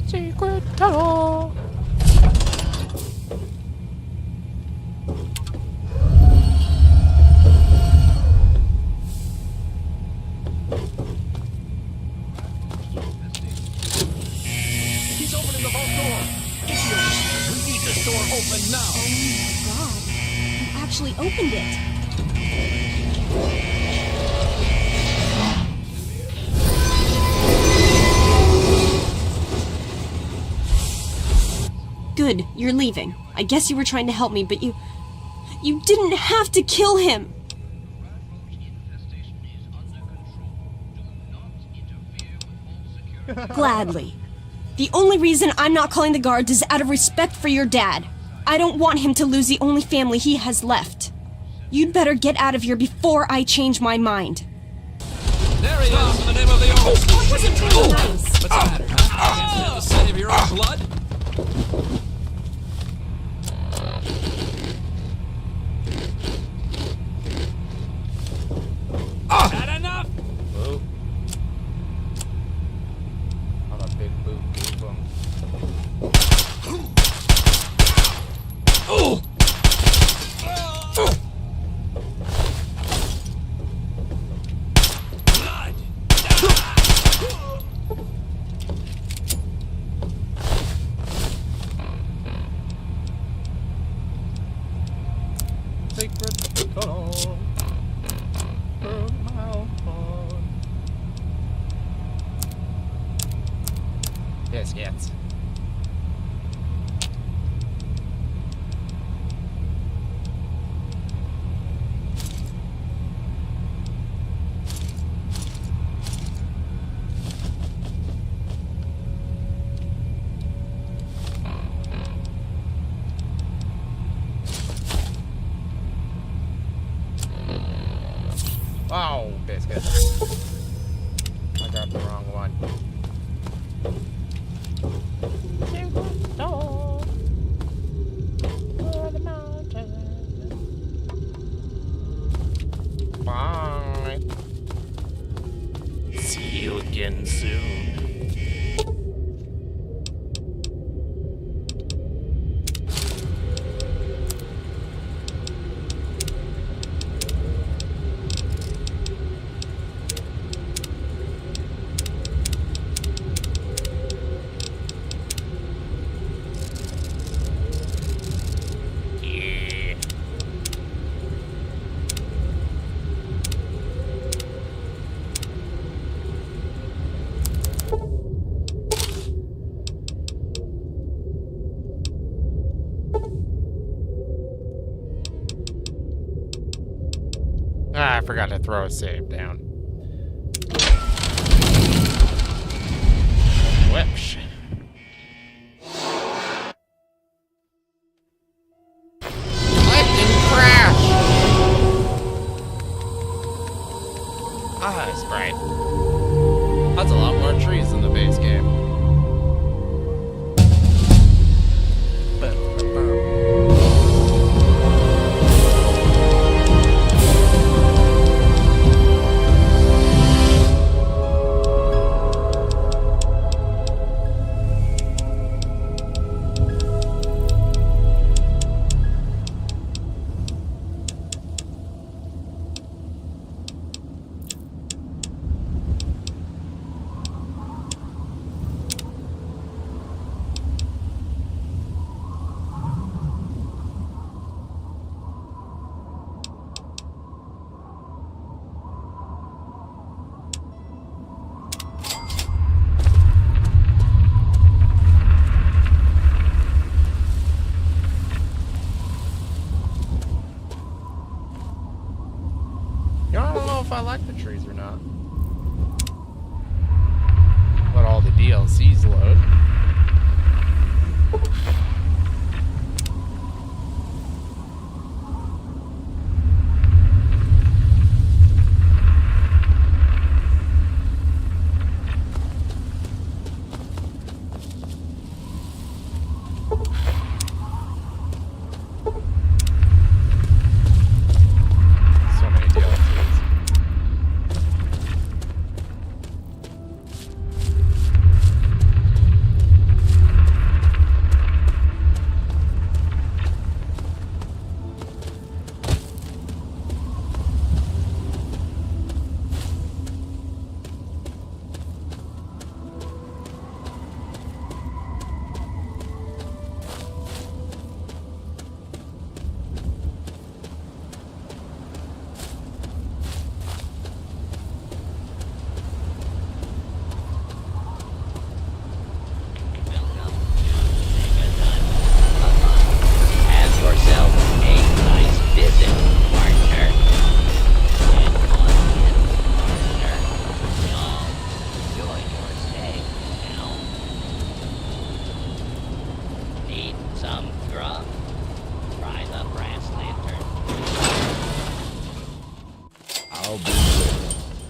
Secret tunnel. He's opening the vault door. Idiots! We need this door open now. Oh my god. You actually opened it. Good, you're leaving. I guess you were trying to help me, but you didn't have to kill him! Gladly. The only reason I'm not calling the guards is out of respect for your dad. I don't want him to lose the only family he has left. You'd better get out of here before I change my mind. There he is, in the name of the old. That wasn't really nice. What's the matter, huh? Can't stand the sight of your own blood? Had enough? Whoa. I'm a big boot gave him. Oh! Blood! Secret tunnel through the mountain. Biscuits. Wow, biscuit. I got the wrong one. Secret door for the mountain. Bye. See you again soon. Ah, I forgot to throw a save down. Whoops. Lightning crash! Ah, that's bright. That's a lot more trees than the base game.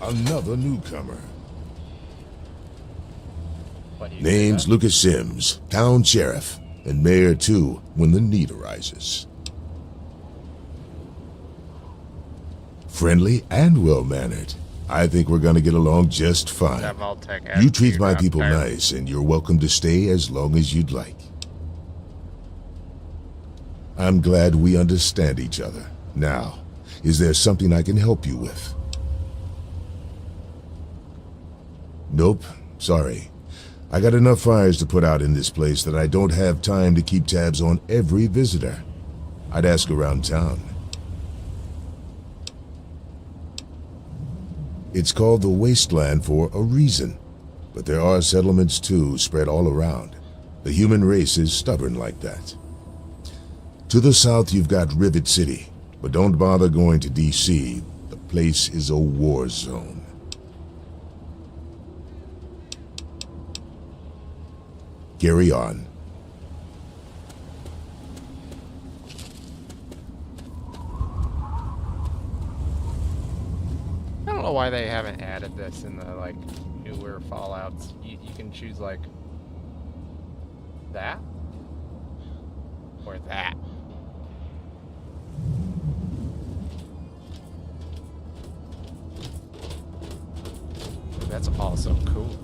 Another newcomer. What do you Name's Lucas Sims, town sheriff, and mayor too when the need arises. Friendly and well-mannered. I think we're gonna get along just fine. That Vault-Tec You treat attitude my out people there. nice, and you're welcome to stay as long as you'd like. I'm glad we understand each other. Now, is there something I can help you with? Nope, sorry. I got enough fires to put out in this place that I don't have time to keep tabs on every visitor. I'd ask around town. It's called the Wasteland for a reason, but there are settlements too spread all around. The human race is stubborn like that. To the south you've got Rivet City, but don't bother going to DC. The place is a war zone. Carry on. I don't know why they haven't added this in the like newer Fallouts. You can choose like that or that. That's also cool.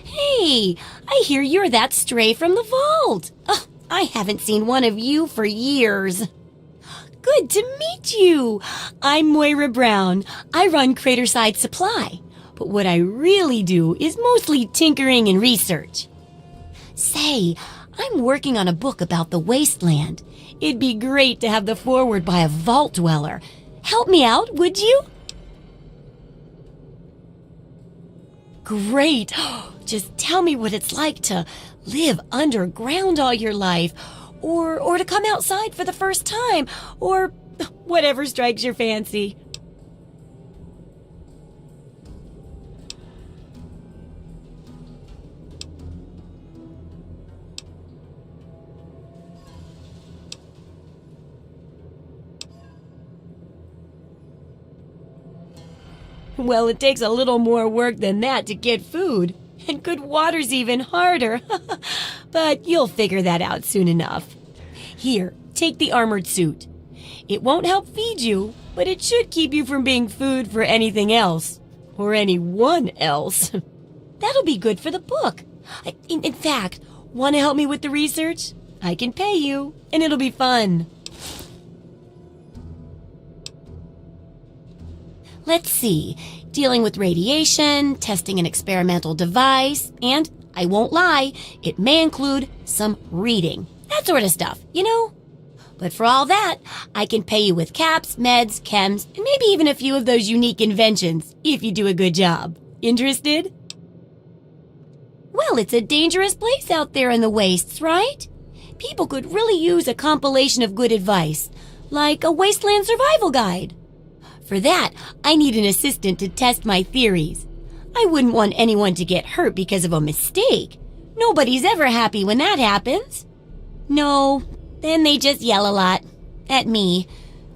Hey, I hear you're that stray from the vault. Ugh, I haven't seen one of you for years. Good to meet you. I'm Moira Brown. I run Craterside Supply. But what I really do is mostly tinkering and research. Say, I'm working on a book about the wasteland. It'd be great to have the foreword by a vault dweller. Help me out, would you? Great. Just tell me what it's like to live underground all your life, or to come outside for the first time, or whatever strikes your fancy. Well, it takes a little more work than that to get food. And good water's even harder. But you'll figure that out soon enough. Here, take the armored suit. It won't help feed you, but it should keep you from being food for anything else. Or anyone else. That'll be good for the book. In fact, want to help me with the research? I can pay you, and it'll be fun. Let's see, dealing with radiation, testing an experimental device, and, I won't lie, it may include some reading. That sort of stuff, you know? But for all that, I can pay you with caps, meds, chems, and maybe even a few of those unique inventions, if you do a good job. Interested? Well, it's a dangerous place out there in the wastes, right? People could really use a compilation of good advice, like a wasteland survival guide. For that, I need an assistant to test my theories. I wouldn't want anyone to get hurt because of a mistake. Nobody's ever happy when that happens. No, then they just yell a lot. At me.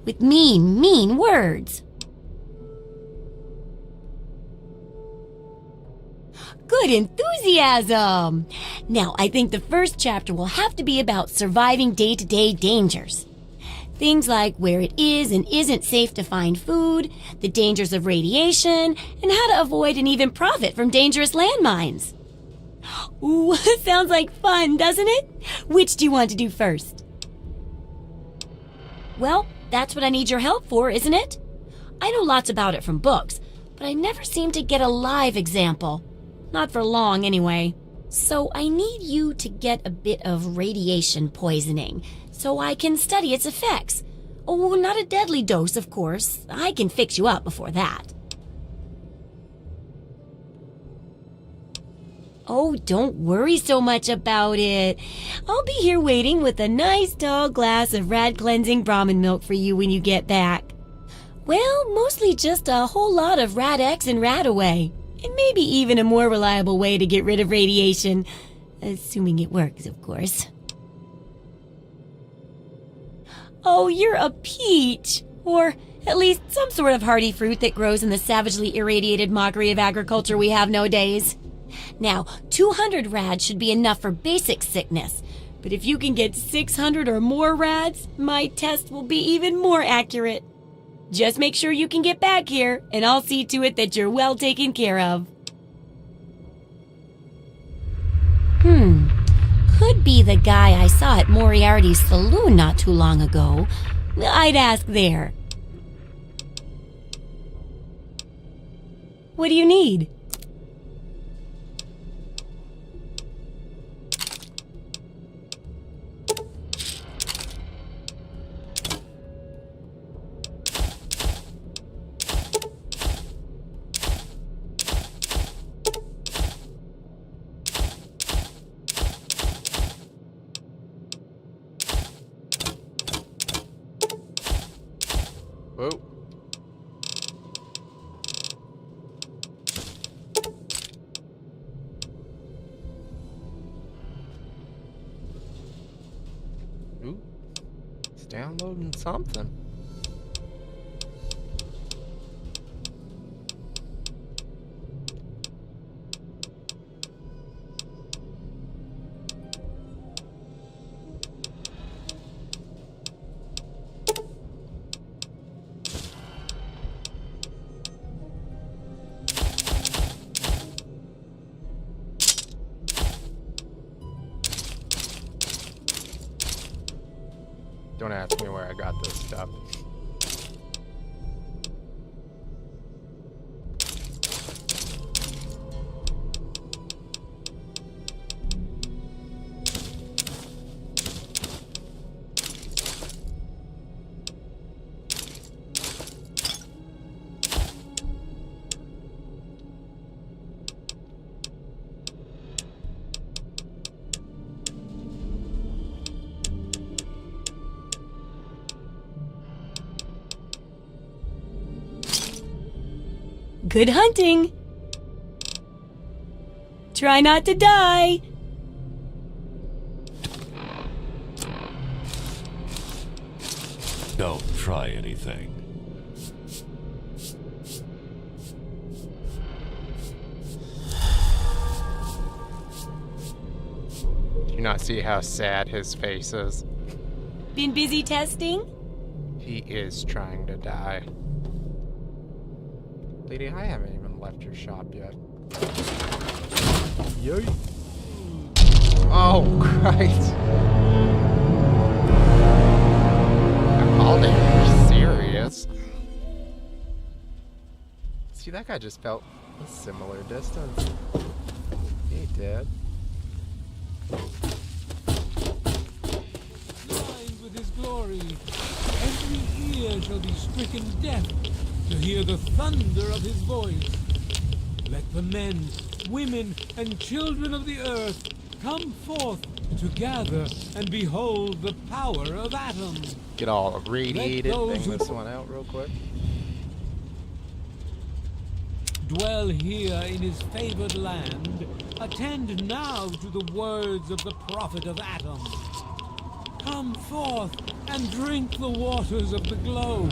With mean, mean words. Good enthusiasm! Now, I think the first chapter will have to be about surviving day-to-day dangers. Things like where it is and isn't safe to find food, the dangers of radiation, and how to avoid and even profit from dangerous landmines. Ooh, sounds like fun, doesn't it? Which do you want to do first? Well, that's what I need your help for, isn't it? I know lots about it from books, but I never seem to get a live example. Not for long, anyway. So I need you to get a bit of radiation poisoning, so I can study its effects. Oh, not a deadly dose, of course. I can fix you up before that. Oh, don't worry so much about it. I'll be here waiting with a nice tall glass of rad-cleansing Brahmin milk for you when you get back. Well, mostly just a whole lot of Rad-X and Rad-Away. and maybe even a more reliable way to get rid of radiation. Assuming it works, of course. Oh, you're a peach! Or at least some sort of hardy fruit that grows in the savagely irradiated mockery of agriculture we have nowadays. Now, 200 rads should be enough for basic sickness, but if you can get 600 or more rads, my test will be even more accurate. Just make sure you can get back here, and I'll see to it that you're well taken care of. Could be the guy I saw at Moriarty's saloon not too long ago. I'd ask there. What do you need? Whoa. Ooh. It's downloading something. Don't ask me where I got this stuff. Good hunting! Try not to die! Don't try anything. Do you not see how sad his face is? Been busy testing? He is trying to die. Lady, I haven't even left your shop yet. Yay! Oh, Christ! I called it. You're serious. See, that guy just felt a similar distance. He did. Blind with his glory, every ear shall be stricken deaf to hear the thunder of his voice. Let the men, women, and children of the earth come forth to gather and behold the power of atoms. Get all radiated. Let those Bang this one out real quick. Dwell here in his favored land. Attend now to the words of the prophet of atoms. Come forth and drink the waters of the glow,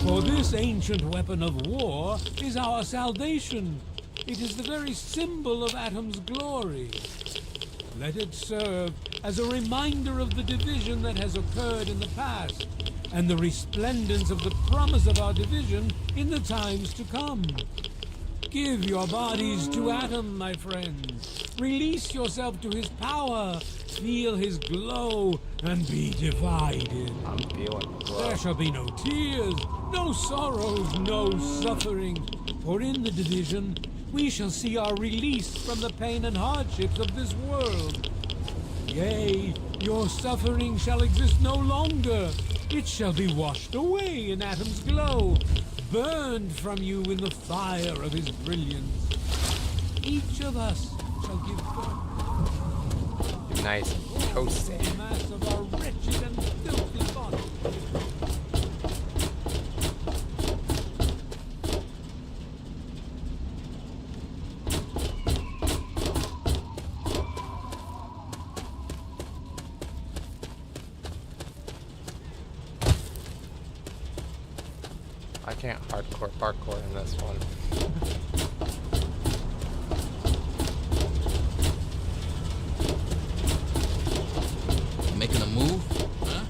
for this ancient weapon of war is our salvation. It is the very symbol of Atom's glory. Let it serve as a reminder of the division that has occurred in the past, and the resplendence of the promise of our division in the times to come. Give your bodies to Atom, my friends. Release yourself to his power. Feel his glow and be divided. I'm feeling the glow. There shall be no tears, no sorrows, no suffering. For in the division, we shall see our release from the pain and hardships of this world. Yea, your suffering shall exist no longer. It shall be washed away in Atom's glow, burned from you in the fire of his brilliance. Each of us shall give birth. Nice toasty. The mass of our wretched and filthy body. I can't hardcore parkour in this one. Making a move? Huh?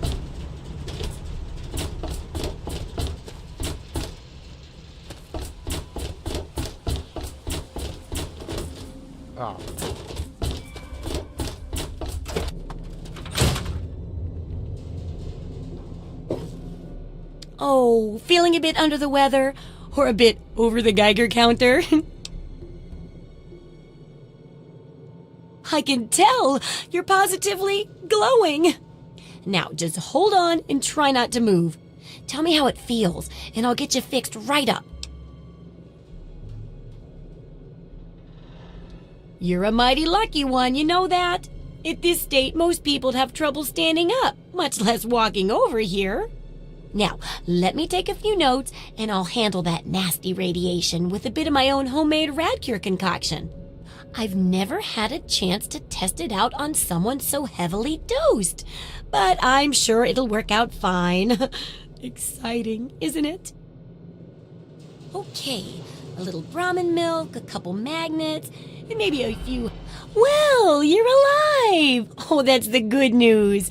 Oh. Oh, feeling a bit under the weather? Or a bit over the Geiger counter? I can tell you're positively glowing. Now, just hold on and try not to move. Tell me how it feels, and I'll get you fixed right up. You're a mighty lucky one, you know that? At this state, most people'd have trouble standing up, much less walking over here. Now, let me take a few notes, and I'll handle that nasty radiation with a bit of my own homemade Radcure concoction. I've never had a chance to test it out on someone so heavily dosed, but I'm sure it'll work out fine. Exciting, isn't it? Okay, a little Brahmin milk, a couple magnets, and maybe a few... Well, you're alive! Oh, that's the good news.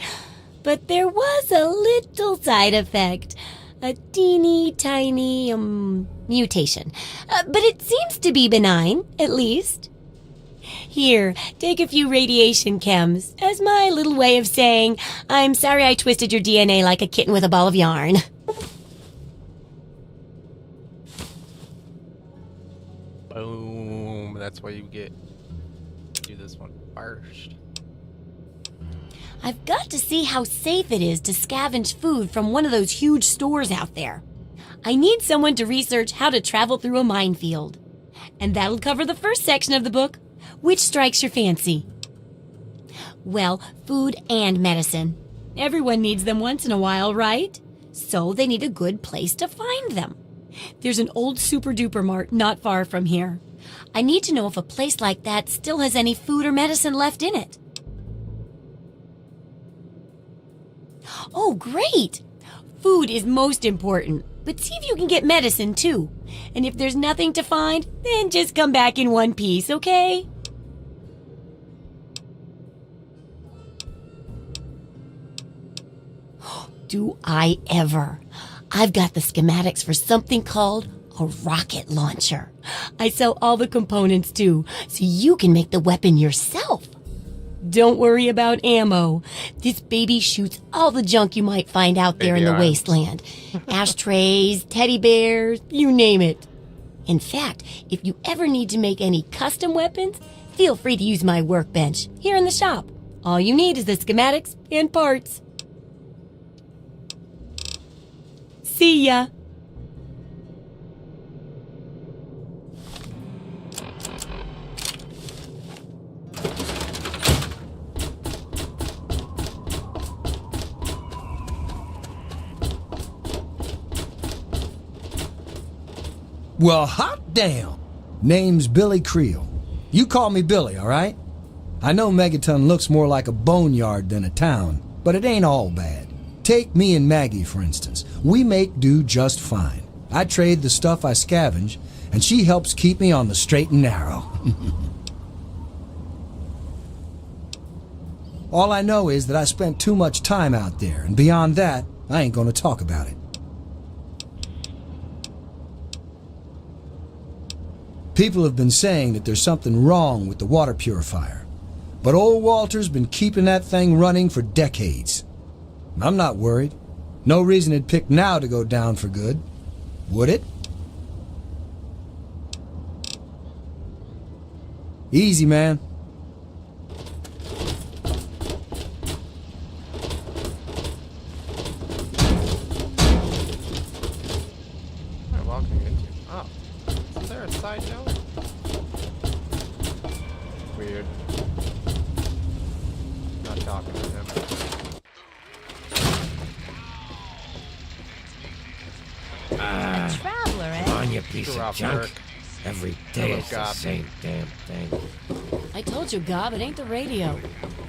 But there was a little side effect. A teeny tiny, mutation. But it seems to be benign, at least. Here, take a few radiation chems as my little way of saying, I'm sorry I twisted your DNA like a kitten with a ball of yarn. Boom. That's why you do this one first. I've got to see how safe it is to scavenge food from one of those huge stores out there. I need someone to research how to travel through a minefield. And that'll cover the first section of the book. Which strikes your fancy? Well, food and medicine. Everyone needs them once in a while, right? So they need a good place to find them. There's an old super-duper mart not far from here. I need to know if a place like that still has any food or medicine left in it. Oh, great! Food is most important, but see if you can get medicine too. And if there's nothing to find, then just come back in one piece, okay? Do I ever? I've got the schematics for something called a rocket launcher. I sell all the components too, so you can make the weapon yourself. Don't worry about ammo. This baby shoots all the junk you might find out there in the wasteland. Ashtrays, teddy bears, you name it. In fact, if you ever need to make any custom weapons, feel free to use my workbench here in the shop. All you need is the schematics and parts. See ya. Well, hot damn. Name's Billy Creel. You call me Billy, all right? I know Megaton looks more like a boneyard than a town, but it ain't all bad. Take me and Maggie, for instance. We make do just fine. I trade the stuff I scavenge, and she helps keep me on the straight and narrow. All I know is that I spent too much time out there, and beyond that, I ain't gonna talk about it. People have been saying that there's something wrong with the water purifier, but old Walter's been keeping that thing running for decades. I'm not worried. No reason it'd pick now to go down for good, would it? Easy, man. What am I walking into? Oh, isn't there a side note? Weird. Not talking to him. Traveler, eh? Come on, you piece of junk. Every day it's the same damn thing. I told you, Gob, it ain't the radio.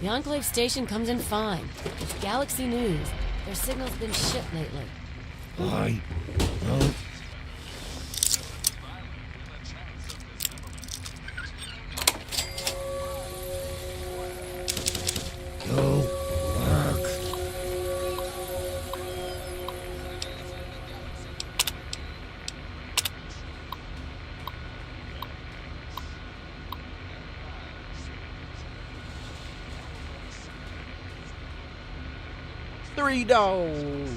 The Enclave station comes in fine. It's Galaxy News. Their signal's been shit lately. I don't 3 dog.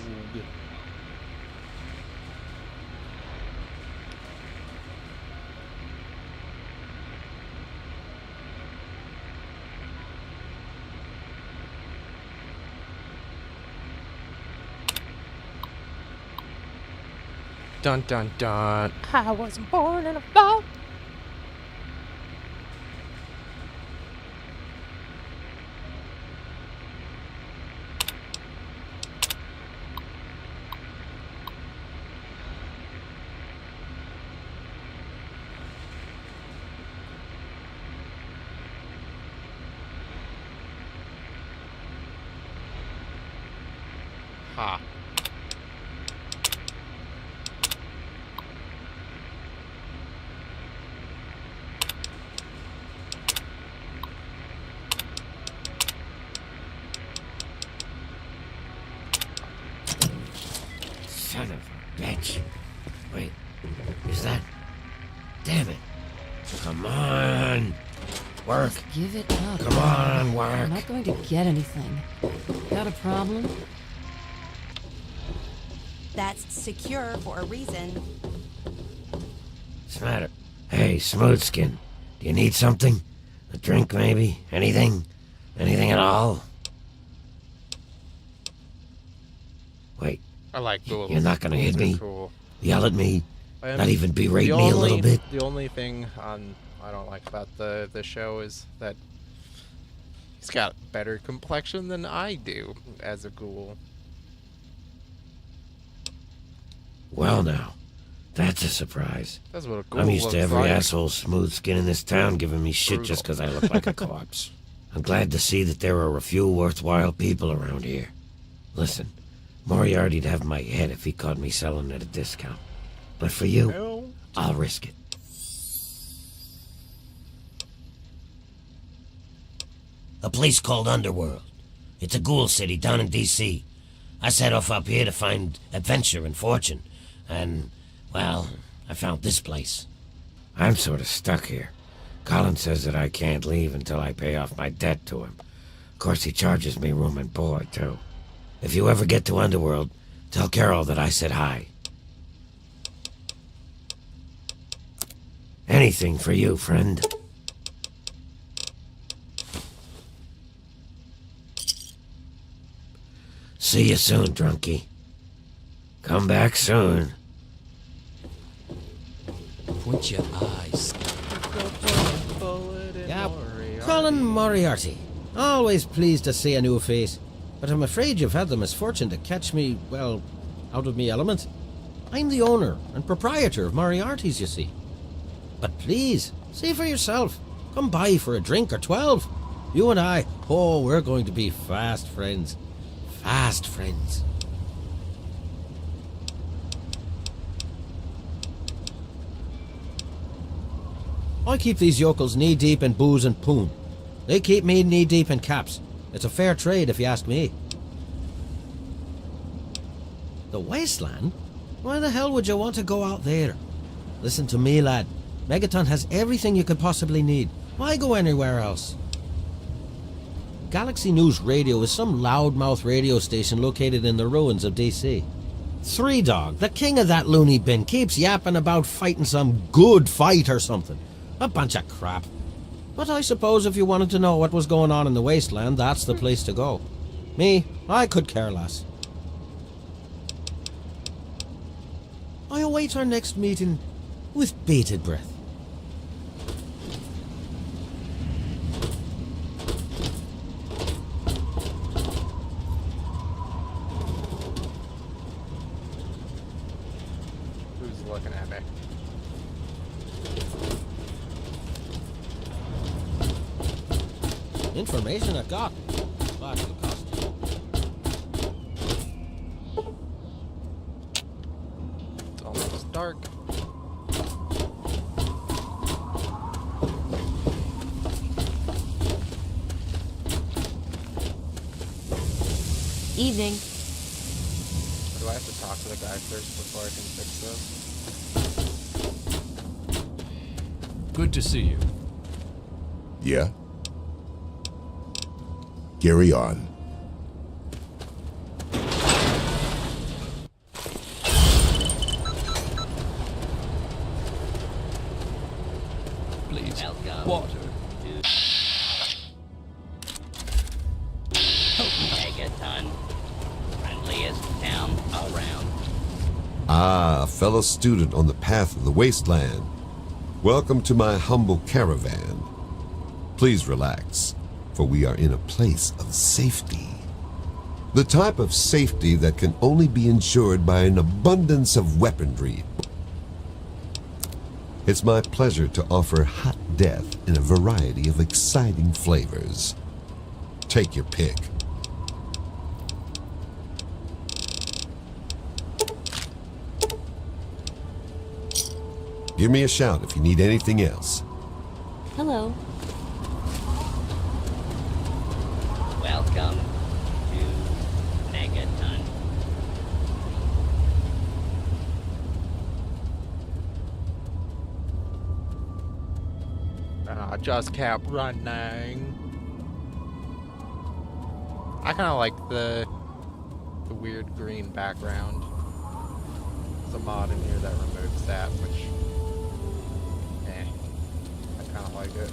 Dun dun dun. I wasn't born in a vault. Ha. Son of a bitch. Wait, is that... Damn it. Come on. Work. Give it up. Come on, work. I'm not going to get anything. Got a problem? That's secure for a reason. What's the matter? Hey, Smoothskin. Do you need something? A drink, maybe? Anything? Anything at all? Wait. I like ghouls. You're not gonna hit Ghouls are me? cool. Yell at me? And Not even berate the me a little bit? The only thing I don't like about the show is that he's got better complexion than I do as a ghoul. Well now, that's a surprise. That's what a ghoul I'm used to looks every like. asshole smooth skin in this town giving me shit just because I look like a corpse. I'm glad to see that there are a few worthwhile people around here. Listen, Moriarty'd have my head if he caught me selling at a discount. But for you, I'll risk it. A place called Underworld. It's a ghoul city down in D.C. I set off up here to find adventure and fortune. And, well, I found this place. I'm sort of stuck here. Colin says that I can't leave until I pay off my debt to him. Of course, he charges me room and board, too. If you ever get to Underworld, tell Carol that I said hi. Anything for you, friend. See you soon, drunkie. Come back soon. Point your eyes. Yeah, Colin Moriarty. Always pleased to see a new face. But I'm afraid you've had the misfortune to catch me, well, out of me element. I'm the owner and proprietor of Moriarty's, you see. But please, see for yourself. Come by for a drink or 12. You and I, oh, we're going to be fast friends. Fast friends. I keep these yokels knee-deep in booze and poon. They keep me knee-deep in caps. It's a fair trade, if you ask me. The wasteland? Why the hell would you want to go out there? Listen to me, lad. Megaton has everything you could possibly need. Why go anywhere else? Galaxy News Radio is some loudmouth radio station located in the ruins of DC. Three Dog, the king of that loony bin, keeps yapping about fighting some good fight or something. A bunch of crap. But I suppose if you wanted to know what was going on in the wasteland, that's the place to go. Me, I could care less. I await our next meeting with bated breath. Who's looking at me? Information I got. But it'll cost you. It's almost dark. Evening. Do I have to talk to the guy first before I can fix this? Good to see you. Yeah? Carry on. water. Megaton. Friendliest town around. Ah, a fellow student on the path of the wasteland. Welcome to my humble caravan. Please relax, for we are in a place of safety. The type of safety that can only be ensured by an abundance of weaponry. It's my pleasure to offer hot death in a variety of exciting flavors. Take your pick. Give me a shout if you need anything else. Hello. Welcome to Megaton. I just kept running. I kind of like the weird green background. There's a mod in here that removes that, which, I kind of like it.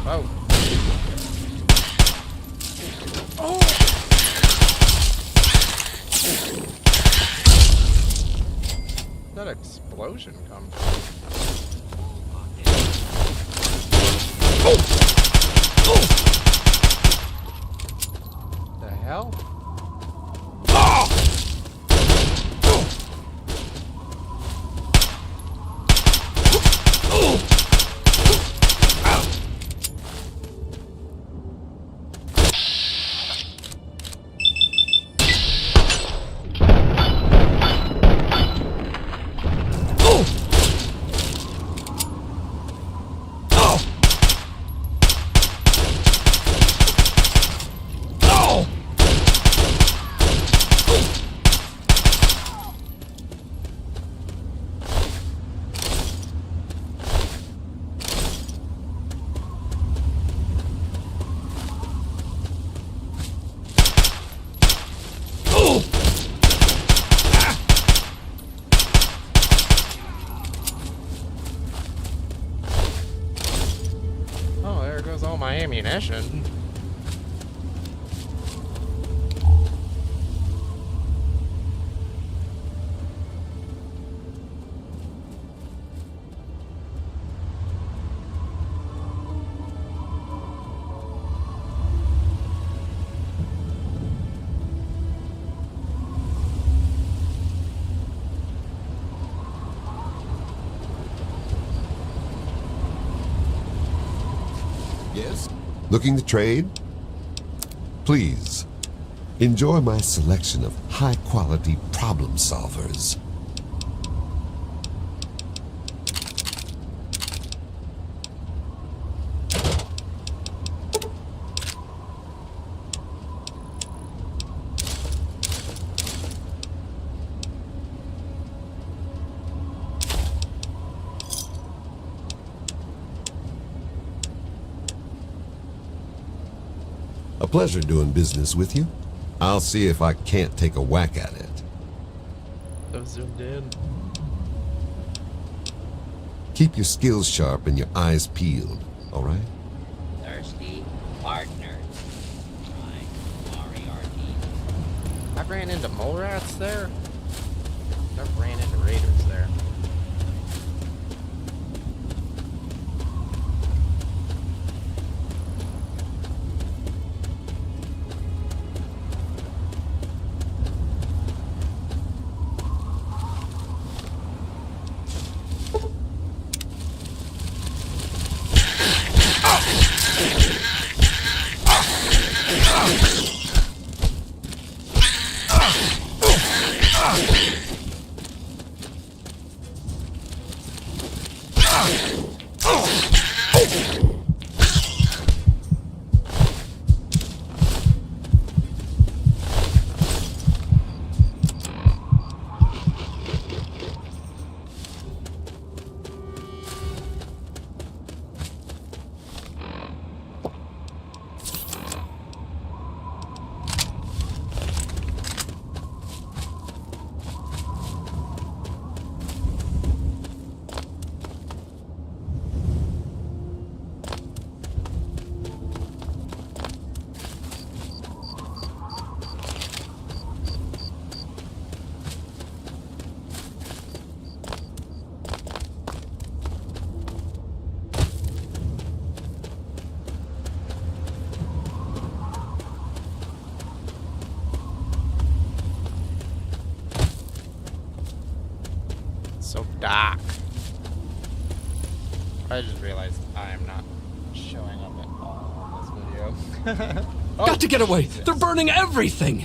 Oh. Oh. That explosion comes from. The hell? My ammunition. Yes? Looking to trade? Please, enjoy my selection of high-quality problem solvers. A pleasure doing business with you. I'll see if I can't take a whack at it. So zoomed in. Keep your skills sharp and your eyes peeled, all right? Thirsty partner. Moriarty. I ran into mole rats there. I ran into raiders there. Doc. I just realized I am not showing up at all on this video. Oh, Got to get away! Jesus. They're burning everything!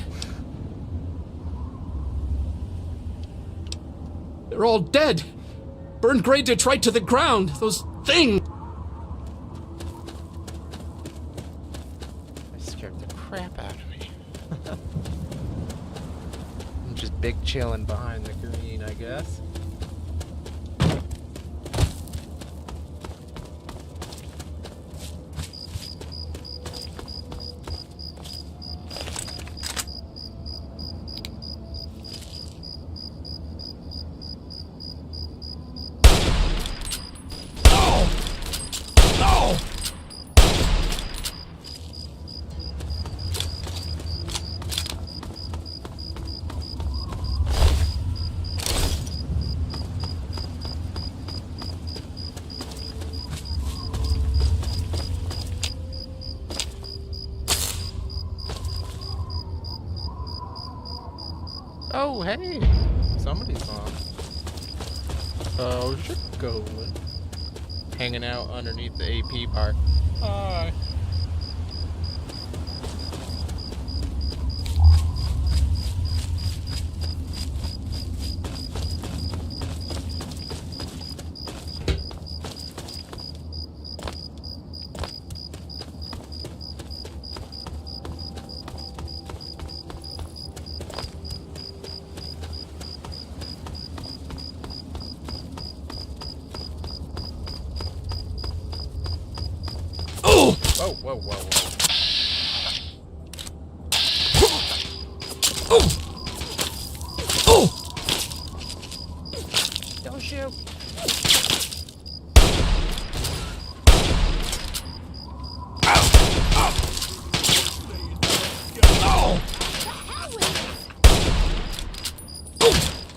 They're all dead! Burned gray detrite to the ground! Those things! That scared the crap out of me. I'm just big chilling behind the green, I guess. Oh, hey! Somebody's on. Oh, shit, going. Hanging out underneath the AP bar. Hi. Whoa, whoa, whoa, whoa. Don't shoot.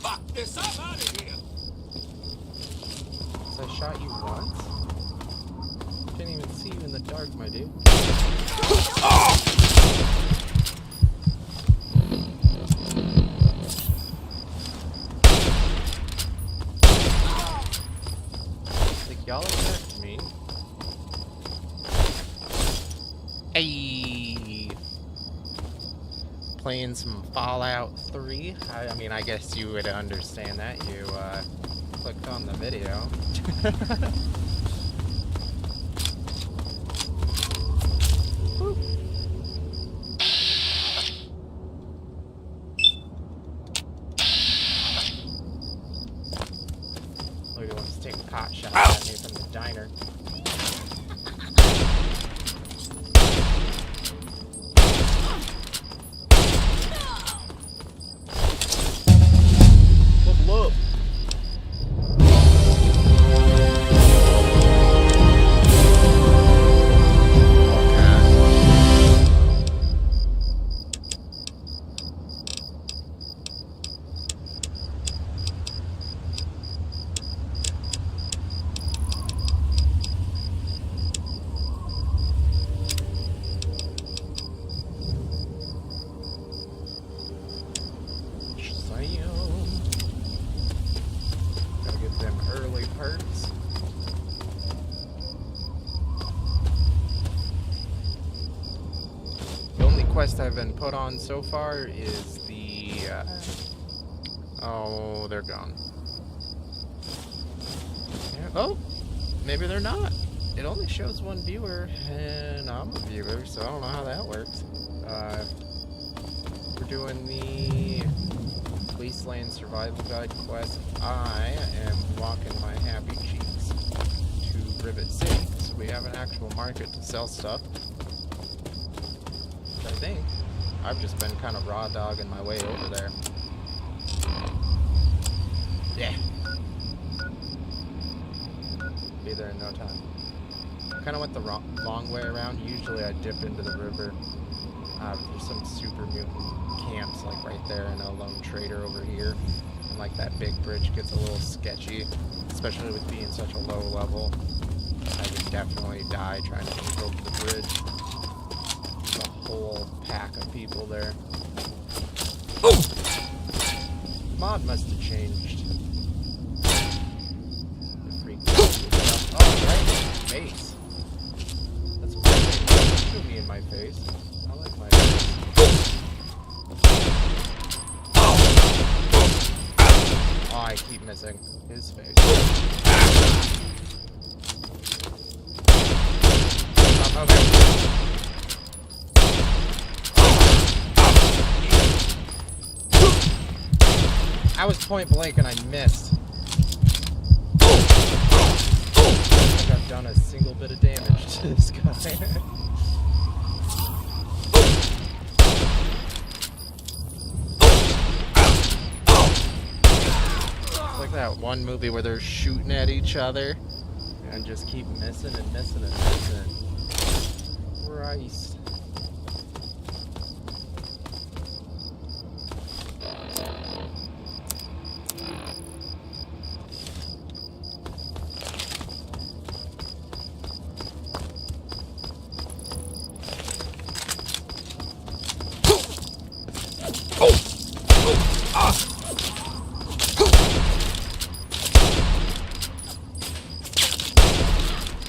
Fuck this up out of here! So I shot you once? Didn't even see you in the dark, my dude. Like, y'all attacked me. Hey! Playing some Fallout 3. I mean, I guess you would understand that. You, clicked on the video. Look at one's taking pot shots at me from the diner. Look. Gotta get them early perks. The only quest I've been put on so far is the, oh, they're gone. Yeah, oh, maybe they're not. It only shows one viewer, and I'm a viewer, so I don't know how that works. We're doing the Wasteland Survival Guide quest. I am walking my happy cheeks to Rivet City, so we have an actual market to sell stuff. Which I think I've just been kind of raw dogging my way over there. Yeah. Be there in no time. Kind of went the long way around. Usually I dip into the river. There's some super mutant camps like right there, and a lone trader over here. And like that big bridge gets a little sketchy, especially with being such a low level. I would definitely die trying to move over the bridge. There's a whole pack of people there. Mod must have changed. why I keep missing his face. I was point blank and I missed. I don't think I've done a single bit of damage to this guy. It's like that one movie where they're shooting at each other and just keep missing and missing and missing. Christ.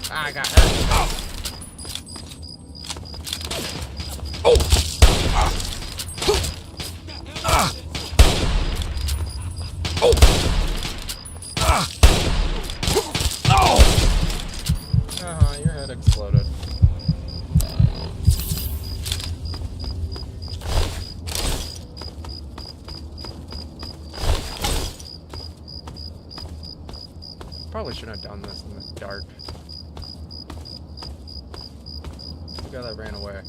I got hurt. Your head exploded. Probably shouldn't have done this in the dark. The guy that ran away.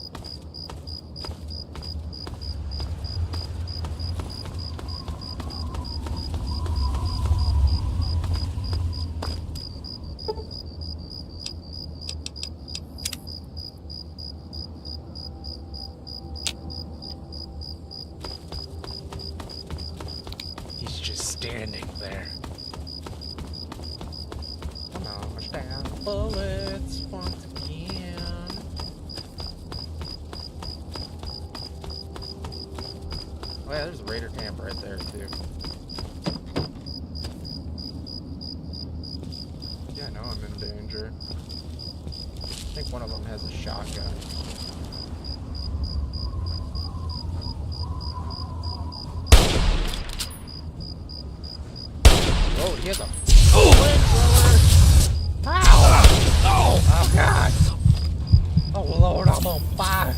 He's just standing there. Come on, stab bullets once again. Oh yeah, there's a raider camp right there too. Yeah, no, I'm in danger. I think one of them has a shotgun. Oh, he has a flamethrower! Ow! Oh god! Oh lord, I'm on fire!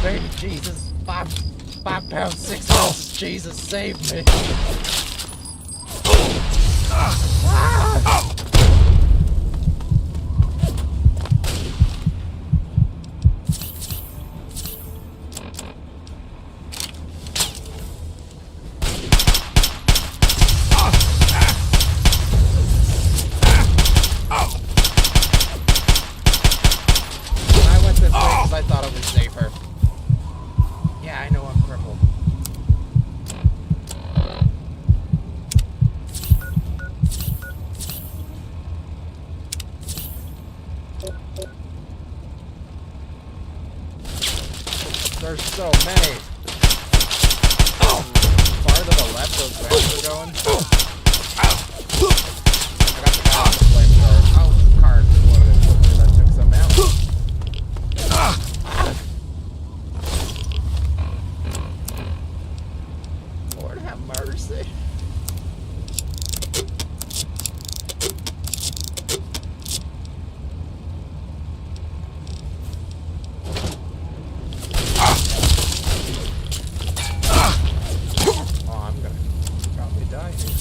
Baby Jesus, 5 pounds 6 ounces, Jesus save me! Ah! I thought it was safer. Yeah, I know I'm crippled. There's so many. Far to the left, those guys are going. I got the guy with the flamethrower. Oh, car exploded. Hopefully that took some out. Lord have mercy. Oh, I'm gonna probably die here.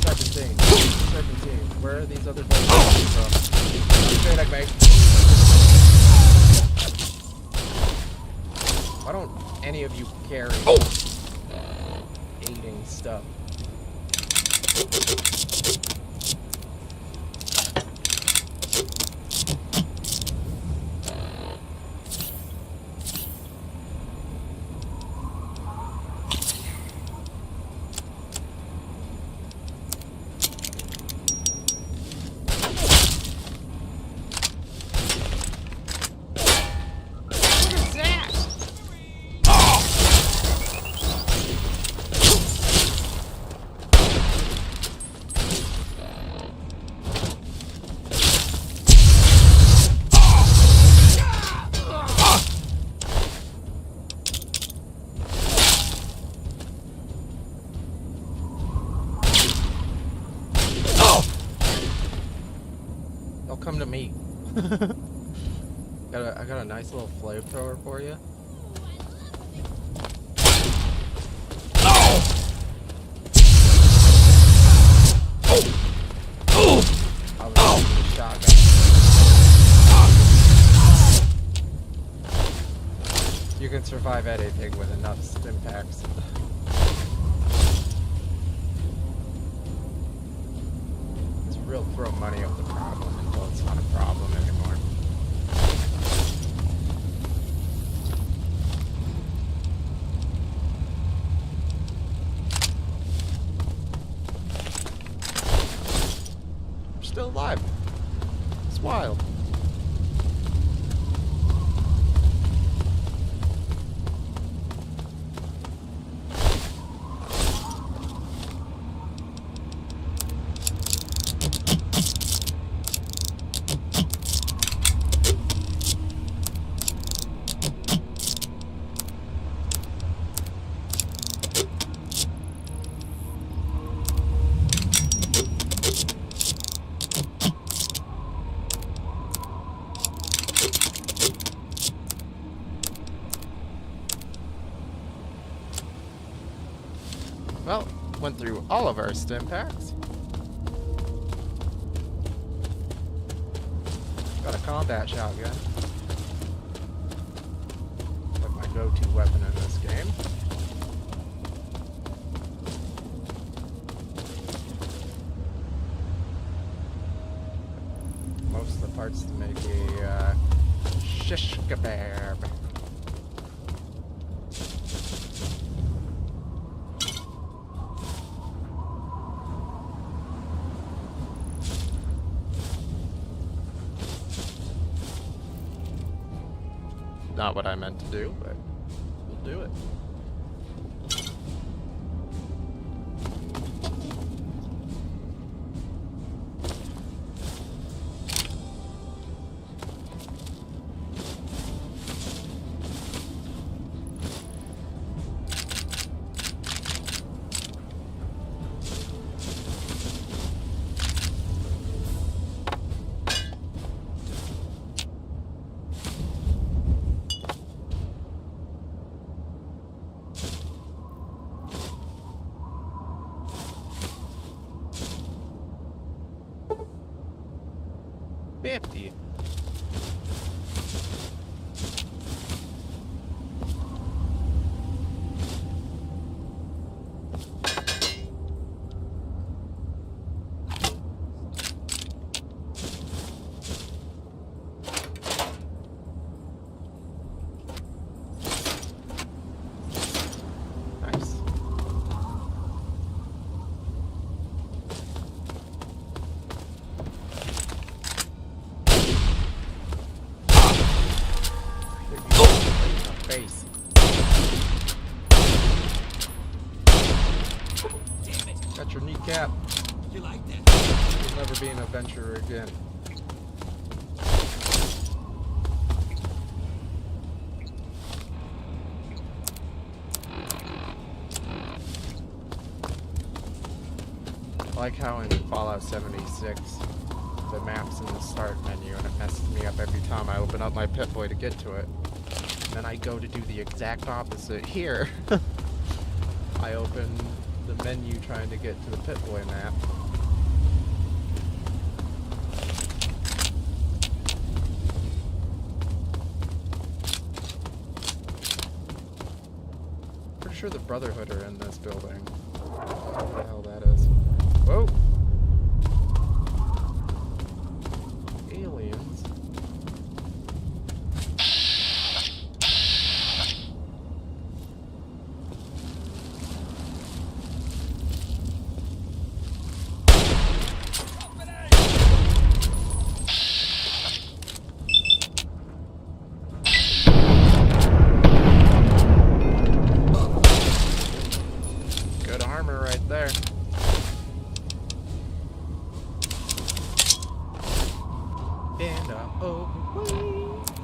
Serpentine. Where are these other guys coming from? Straight egg, mate. Why don't any of you carry aiding stuff? I got a nice little flamethrower for you. I'll use the shotgun. You can survive anything with enough stim packs. It's real throw money at the problem until it's not a problem anymore. We're still alive. It's wild. Well, went through all of our stim packs. Got a combat shotgun. Like my go-to weapon in this game. Most of the parts to make a shish kebab. Not what I meant to do, but we'll do it. $50. Nice. Face. Got your kneecap. You like that? You'll never be an adventurer again. I like how in Fallout 76 the map's in the start menu and it messes me up every time I open up my Pip-Boy to get to it. Then I go to do the exact opposite here. I open the menu trying to get to the Pip-Boy map. Pretty sure the Brotherhood are in this building. What the hell that is. Whoa! Aliens. Good armor right there. And overweight.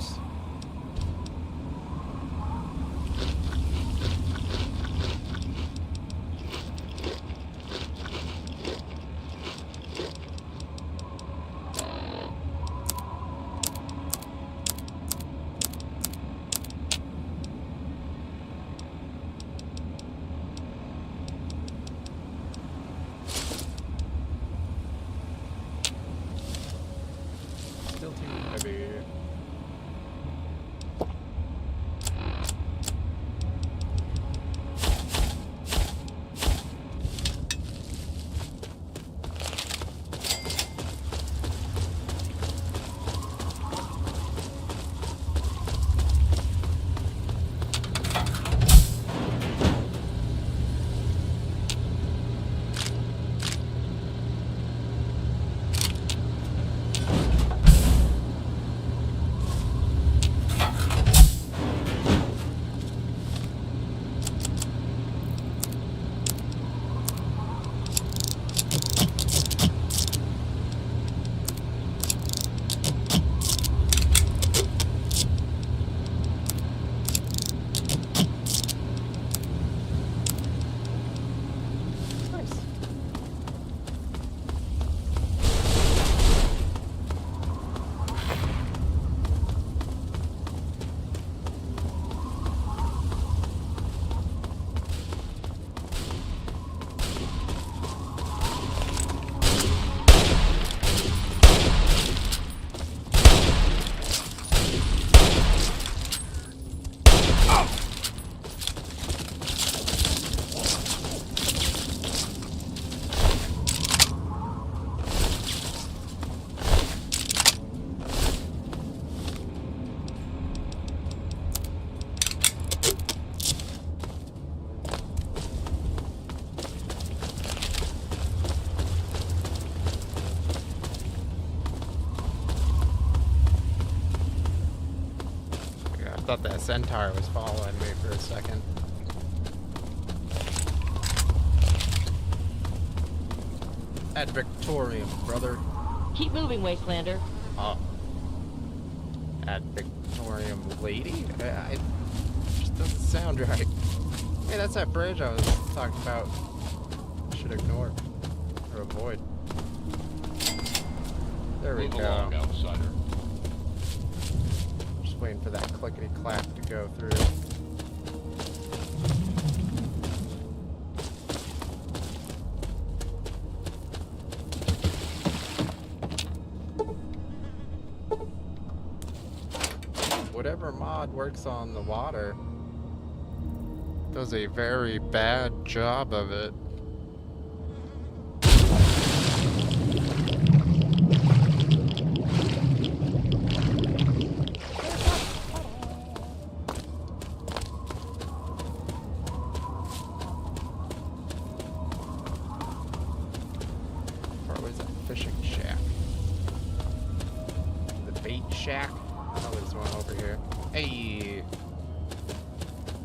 thought that centaur was following me for a second. Ad Victorium, brother. Keep moving, Wastelander. Oh. Ad Victorium lady? It just doesn't sound right. Hey, that's that bridge I was talking about. I should ignore or avoid. There we Move go. along, outsider. Just waiting for that clickety-clack to go through. Whatever mod works on the water does a very bad job of it. Or was that fishing shack? The bait shack? Oh, there's one over here. Hey!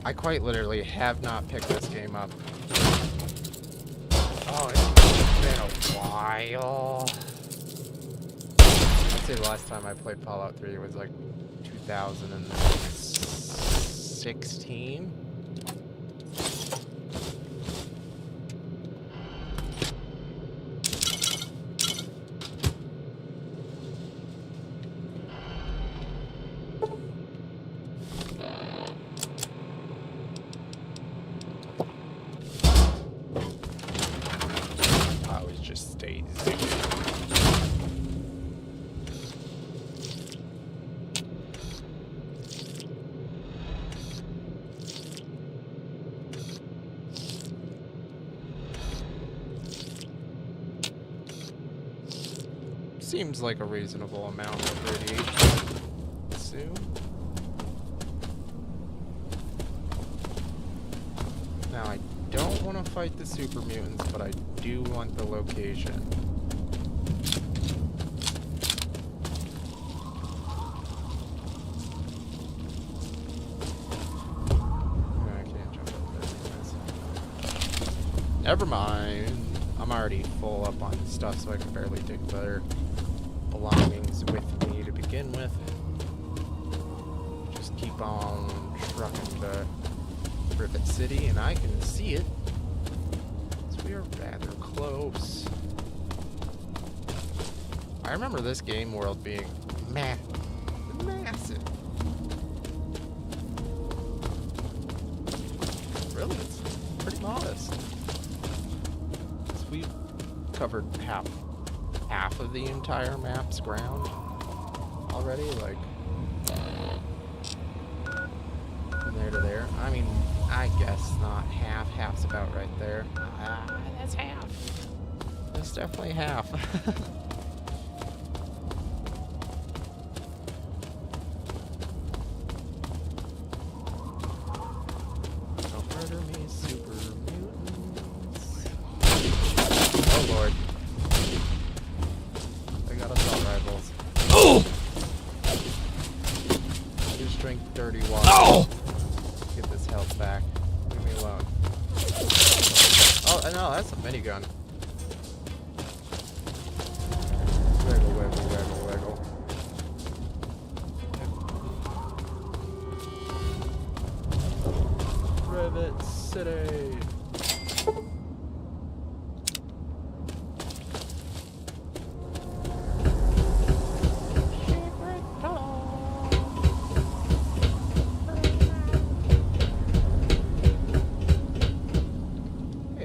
I quite literally have not picked this game up. Oh, it's been a while. I'd say the last time I played Fallout 3 was like 2016. Seems like a reasonable amount of radiation. Assume. Now I don't want to fight the super mutants, but I do want the location. I can't jump up there. Never mind. I'm already full up on stuff, so I can barely dig better belongings with me to begin with. Just keep on trucking to Rivet City, and I can see it. So we are rather close. I remember this game world being massive. Really, it's pretty modest. So we've covered half of the entire map's ground already, like from there to there. I mean, I guess not half. Half's about right there. That's half. That's definitely half. Don't murder me, super mutants. Oh lord. Oh! Just drink dirty water. Oh! Get this health back. Leave me alone. Oh, no, that's a minigun. Wiggle, wiggle, wiggle, wiggle. Rivet City.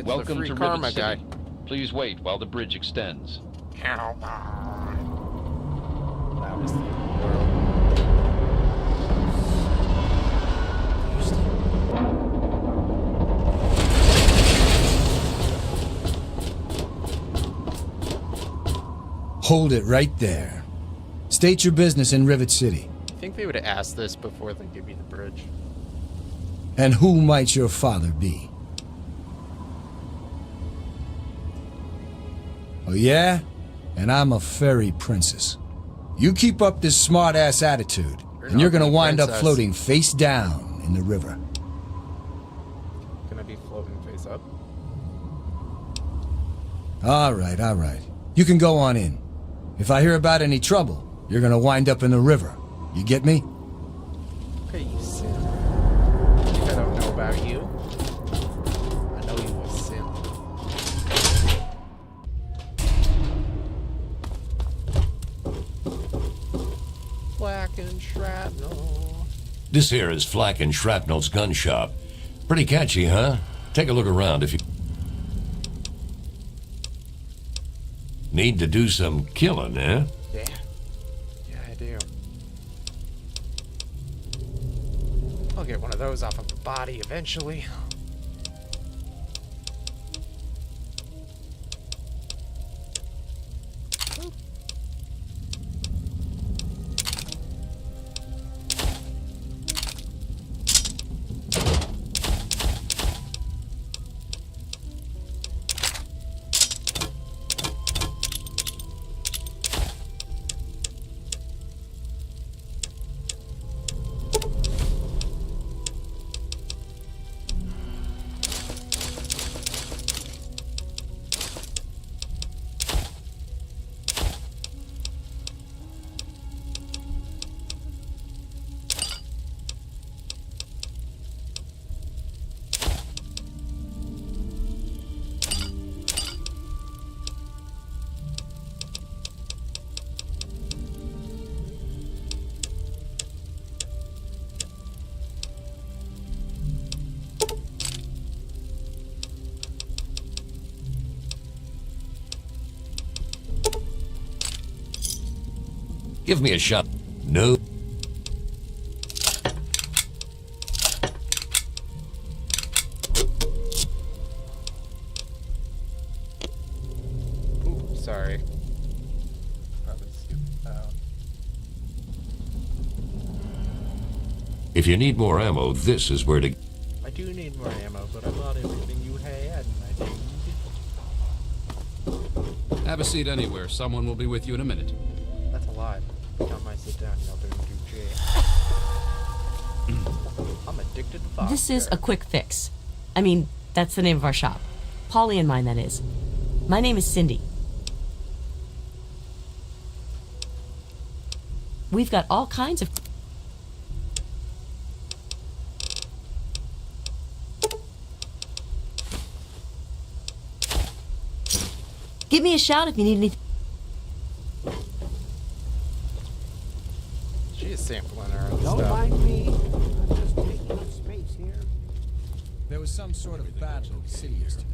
Welcome to Karma Rivet guy. City. Please wait while the bridge extends. Loudest thing in the world. Hold it right there. State your business in Rivet City. I think they would have asked this before they give you the bridge. And who might your father be? Oh yeah? And I'm a fairy princess. You keep up this smart-ass attitude, and and you're gonna Okay, wind up princess. floating face down in the river. Gonna be floating face up. All right. You can go on in. If I hear about any trouble, you're gonna wind up in the river. You get me? Okay, you sin. I don't know about you. I know you a sin. Black and shrapnel. This here is Flack and Shrapnel's gun shop. Pretty catchy, huh? Take a look around if you need to do some killing, eh? Yeah. Yeah, I do. I'll get one of those off of a body eventually. Give me a shot. No. Ooh, sorry. Probably stupid. If you need more ammo, this is where to... I do need more ammo, but I bought everything you had, my dude. Have a seat anywhere. Someone will be with you in a minute. That's a lot. I might sit down, y'all don't do jail. I'm addicted to vodka. This is a quick fix. I mean, that's the name of our shop. Polly and mine, that is. My name is Cindy. We've got all kinds of... Give me a shout if you need anything. She is sampling her own Don't stuff. mind me. I'm just taking up space here. There was some sort of battle in the city yesterday.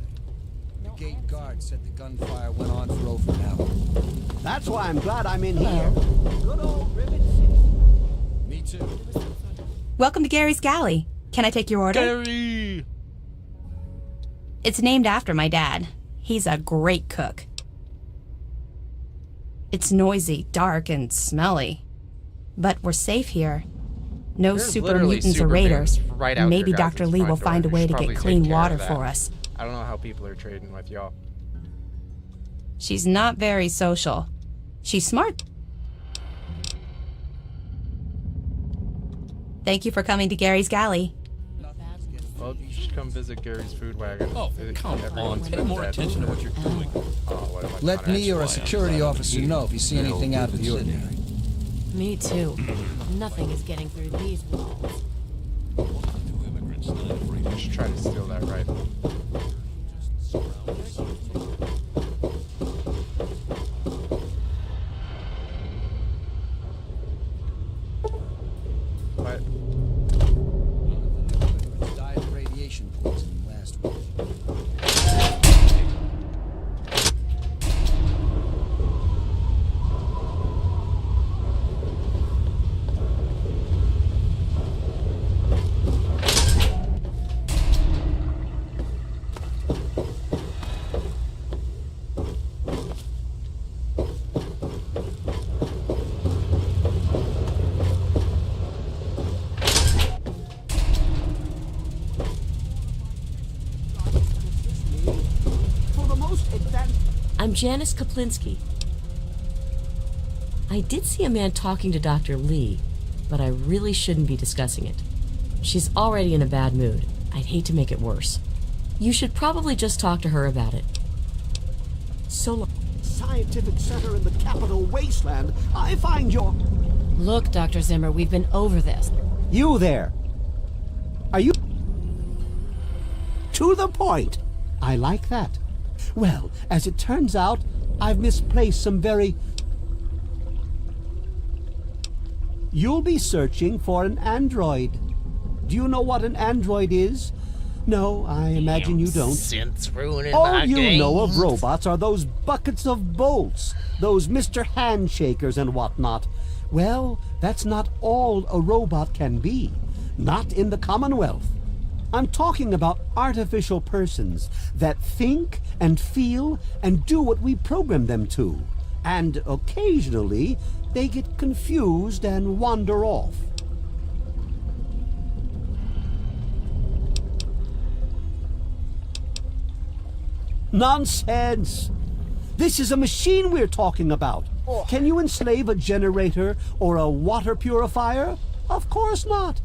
The gate guard said the gunfire went on for over an hour. That's why I'm glad I'm in here. Good old Rivet City. Me too. Welcome to Gary's Galley. Can I take your order? Gary! It's named after my dad. He's a great cook. It's noisy, dark, and smelly. But we're safe here. No There's super literally mutants or super raiders. bins right out Maybe your guys' Dr. Lee front will door. find a You way should to probably get take clean care of water that. for us. I don't know how people are trading with y'all. She's not very social. She's smart. Thank you for coming to Gary's Galley. Well, you should come visit Gary's Food Wagon. Oh, come on. Pay more attention to what you're doing. Oh, what am I Let me or a security officer know if you see anything out of the ordinary. Me too. Nothing is getting through these walls. I should try to steal that rifle. What? Died of radiation poisoning last week. For the most advanced. I'm Janice Kaplinski. I did see a man talking to Dr. Lee. but I really shouldn't be discussing it. She's already in a bad mood. I'd hate to make it worse. You should probably just talk to her about it. Solar Scientific Center in the capital wasteland. I find your... Look, Dr. Zimmer, we've been over this. You there. Are you... To the point. I like that. Well, as it turns out, I've misplaced some very... You'll be searching for an android. Do you know what an android is? No, I imagine you don't. Synths ruining All my you know of games. robots are those buckets of bolts, those Mr. Handshakers and whatnot. Well, that's not all a robot can be. Not in the Commonwealth. I'm talking about artificial persons that think and feel and do what we program them to. And occasionally, they get confused and wander off. Nonsense! This is a machine we're talking about. Can you enslave a generator or a water purifier? Of course not.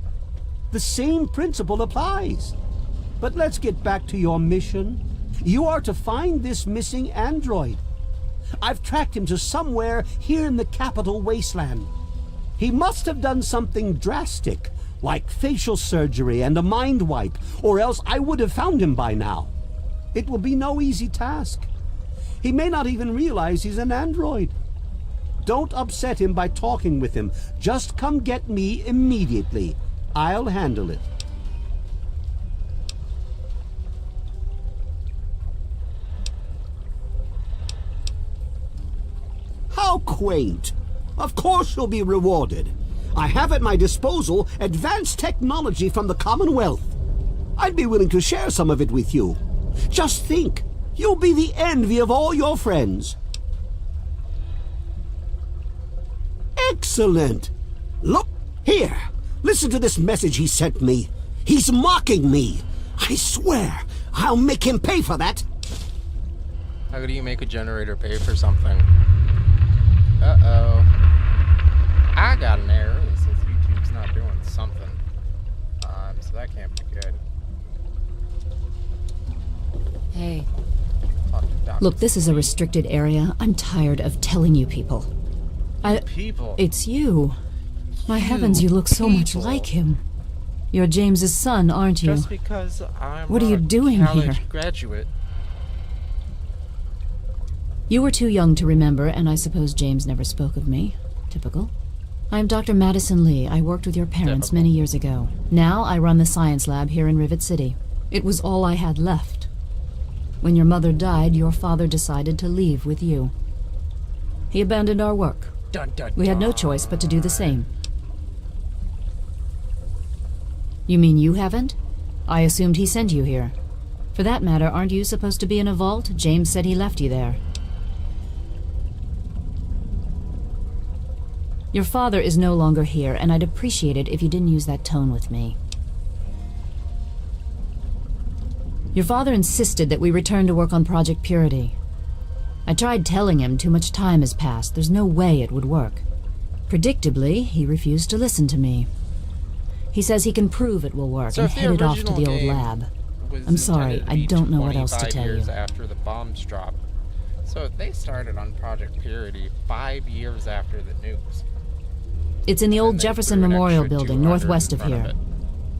The same principle applies. But let's get back to your mission. You are to find this missing android. I've tracked him to somewhere here in the capital wasteland. He must have done something drastic, like facial surgery and a mind wipe, or else I would have found him by now. It will be no easy task. He may not even realize he's an android. Don't upset him by talking with him. Just come get me immediately. I'll handle it. How quaint! Of course you'll be rewarded. I have at my disposal advanced technology from the Commonwealth. I'd be willing to share some of it with you. Just think, you'll be the envy of all your friends. Excellent! Look, here, listen to this message he sent me. He's mocking me. I swear, I'll make him pay for that. How do you make a generator pay for something? Uh-oh. I got an error that says YouTube's not doing something. So that can't be good. Hey. Talk to Dr. Look, this is a restricted area. I'm tired of telling you people. People? It's you. My heavens, you look so much like him. You're James's son, aren't you? Just because I'm What are you doing college here? graduate. You were too young to remember, and I suppose James never spoke of me. Typical. I'm Dr. Madison Lee. I worked with your parents many years ago. Now I run the science lab here in Rivet City. It was all I had left. When your mother died, your father decided to leave with you. He abandoned our work. Dun, dun, We had no choice but to do the same. You mean you haven't? I assumed he sent you here. For that matter, aren't you supposed to be in a vault? James said he left you there. Your father is no longer here, and I'd appreciate it if you didn't use that tone with me. Your father insisted that we return to work on Project Purity. I tried telling him too much time has passed. There's no way it would work. Predictably, he refused to listen to me. He says he can prove it will work and headed off to the old lab. I'm sorry, I don't know what else to tell you. 25 years after the bombs dropped. So they started on Project Purity 5 years after the nukes. It's in the old Jefferson Memorial Building, 200 northwest in of front here. it.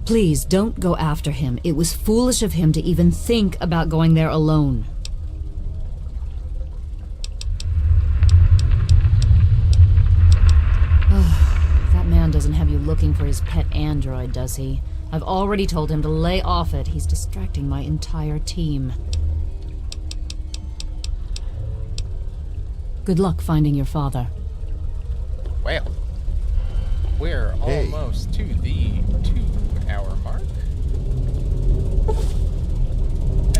Please, don't go after him. It was foolish of him to even think about going there alone. That man doesn't have you looking for his pet android, does he? I've already told him to lay off it. He's distracting my entire team. Good luck finding your father. Well, we're almost to the 2-hour mark.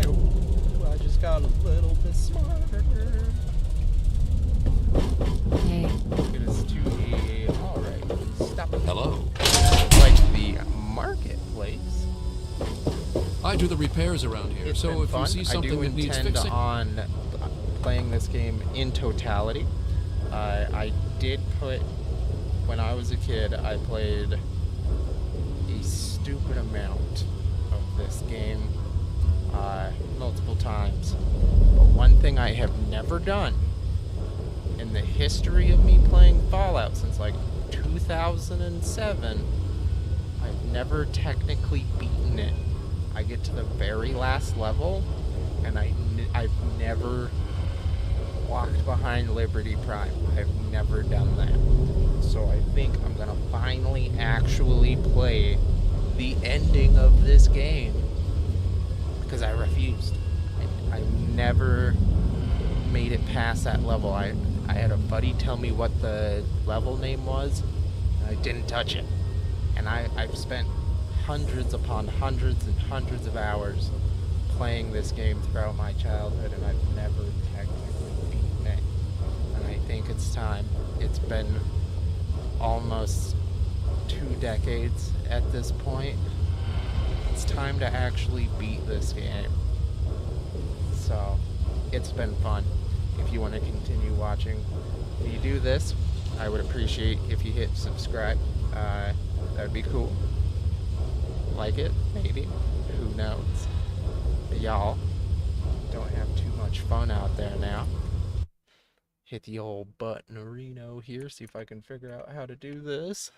Oh, I just got a little bit smarter. Hey. It is to a... Alright, stop. Hello. Like the marketplace. I do the repairs around here, It's so been if fun. you see something I do that needs intend fixing... on playing this game in totality. I did put when I was a kid, I played a stupid amount of this game multiple times. But one thing I have never done in the history of me playing Fallout since like 2007, I've never technically beaten it. I get to the very last level, and I've never walked behind Liberty Prime. I've never done that. So I think I'm gonna finally actually play the ending of this game, because I refused. I never made it past that level. I had a buddy tell me what the level name was, and I didn't touch it. And I've spent hundreds upon hundreds and hundreds of hours playing this game throughout my childhood, and I've never technically beaten it. And I think it's time. It's been almost 2 decades at this point. It's time to actually beat this game. So, it's been fun. If you want to continue watching me do this, I would appreciate if you hit subscribe. That would be cool. Like it, maybe. Who knows? But y'all don't have too much fun out there now. Hit the old button-arino here, see if I can figure out how to do this.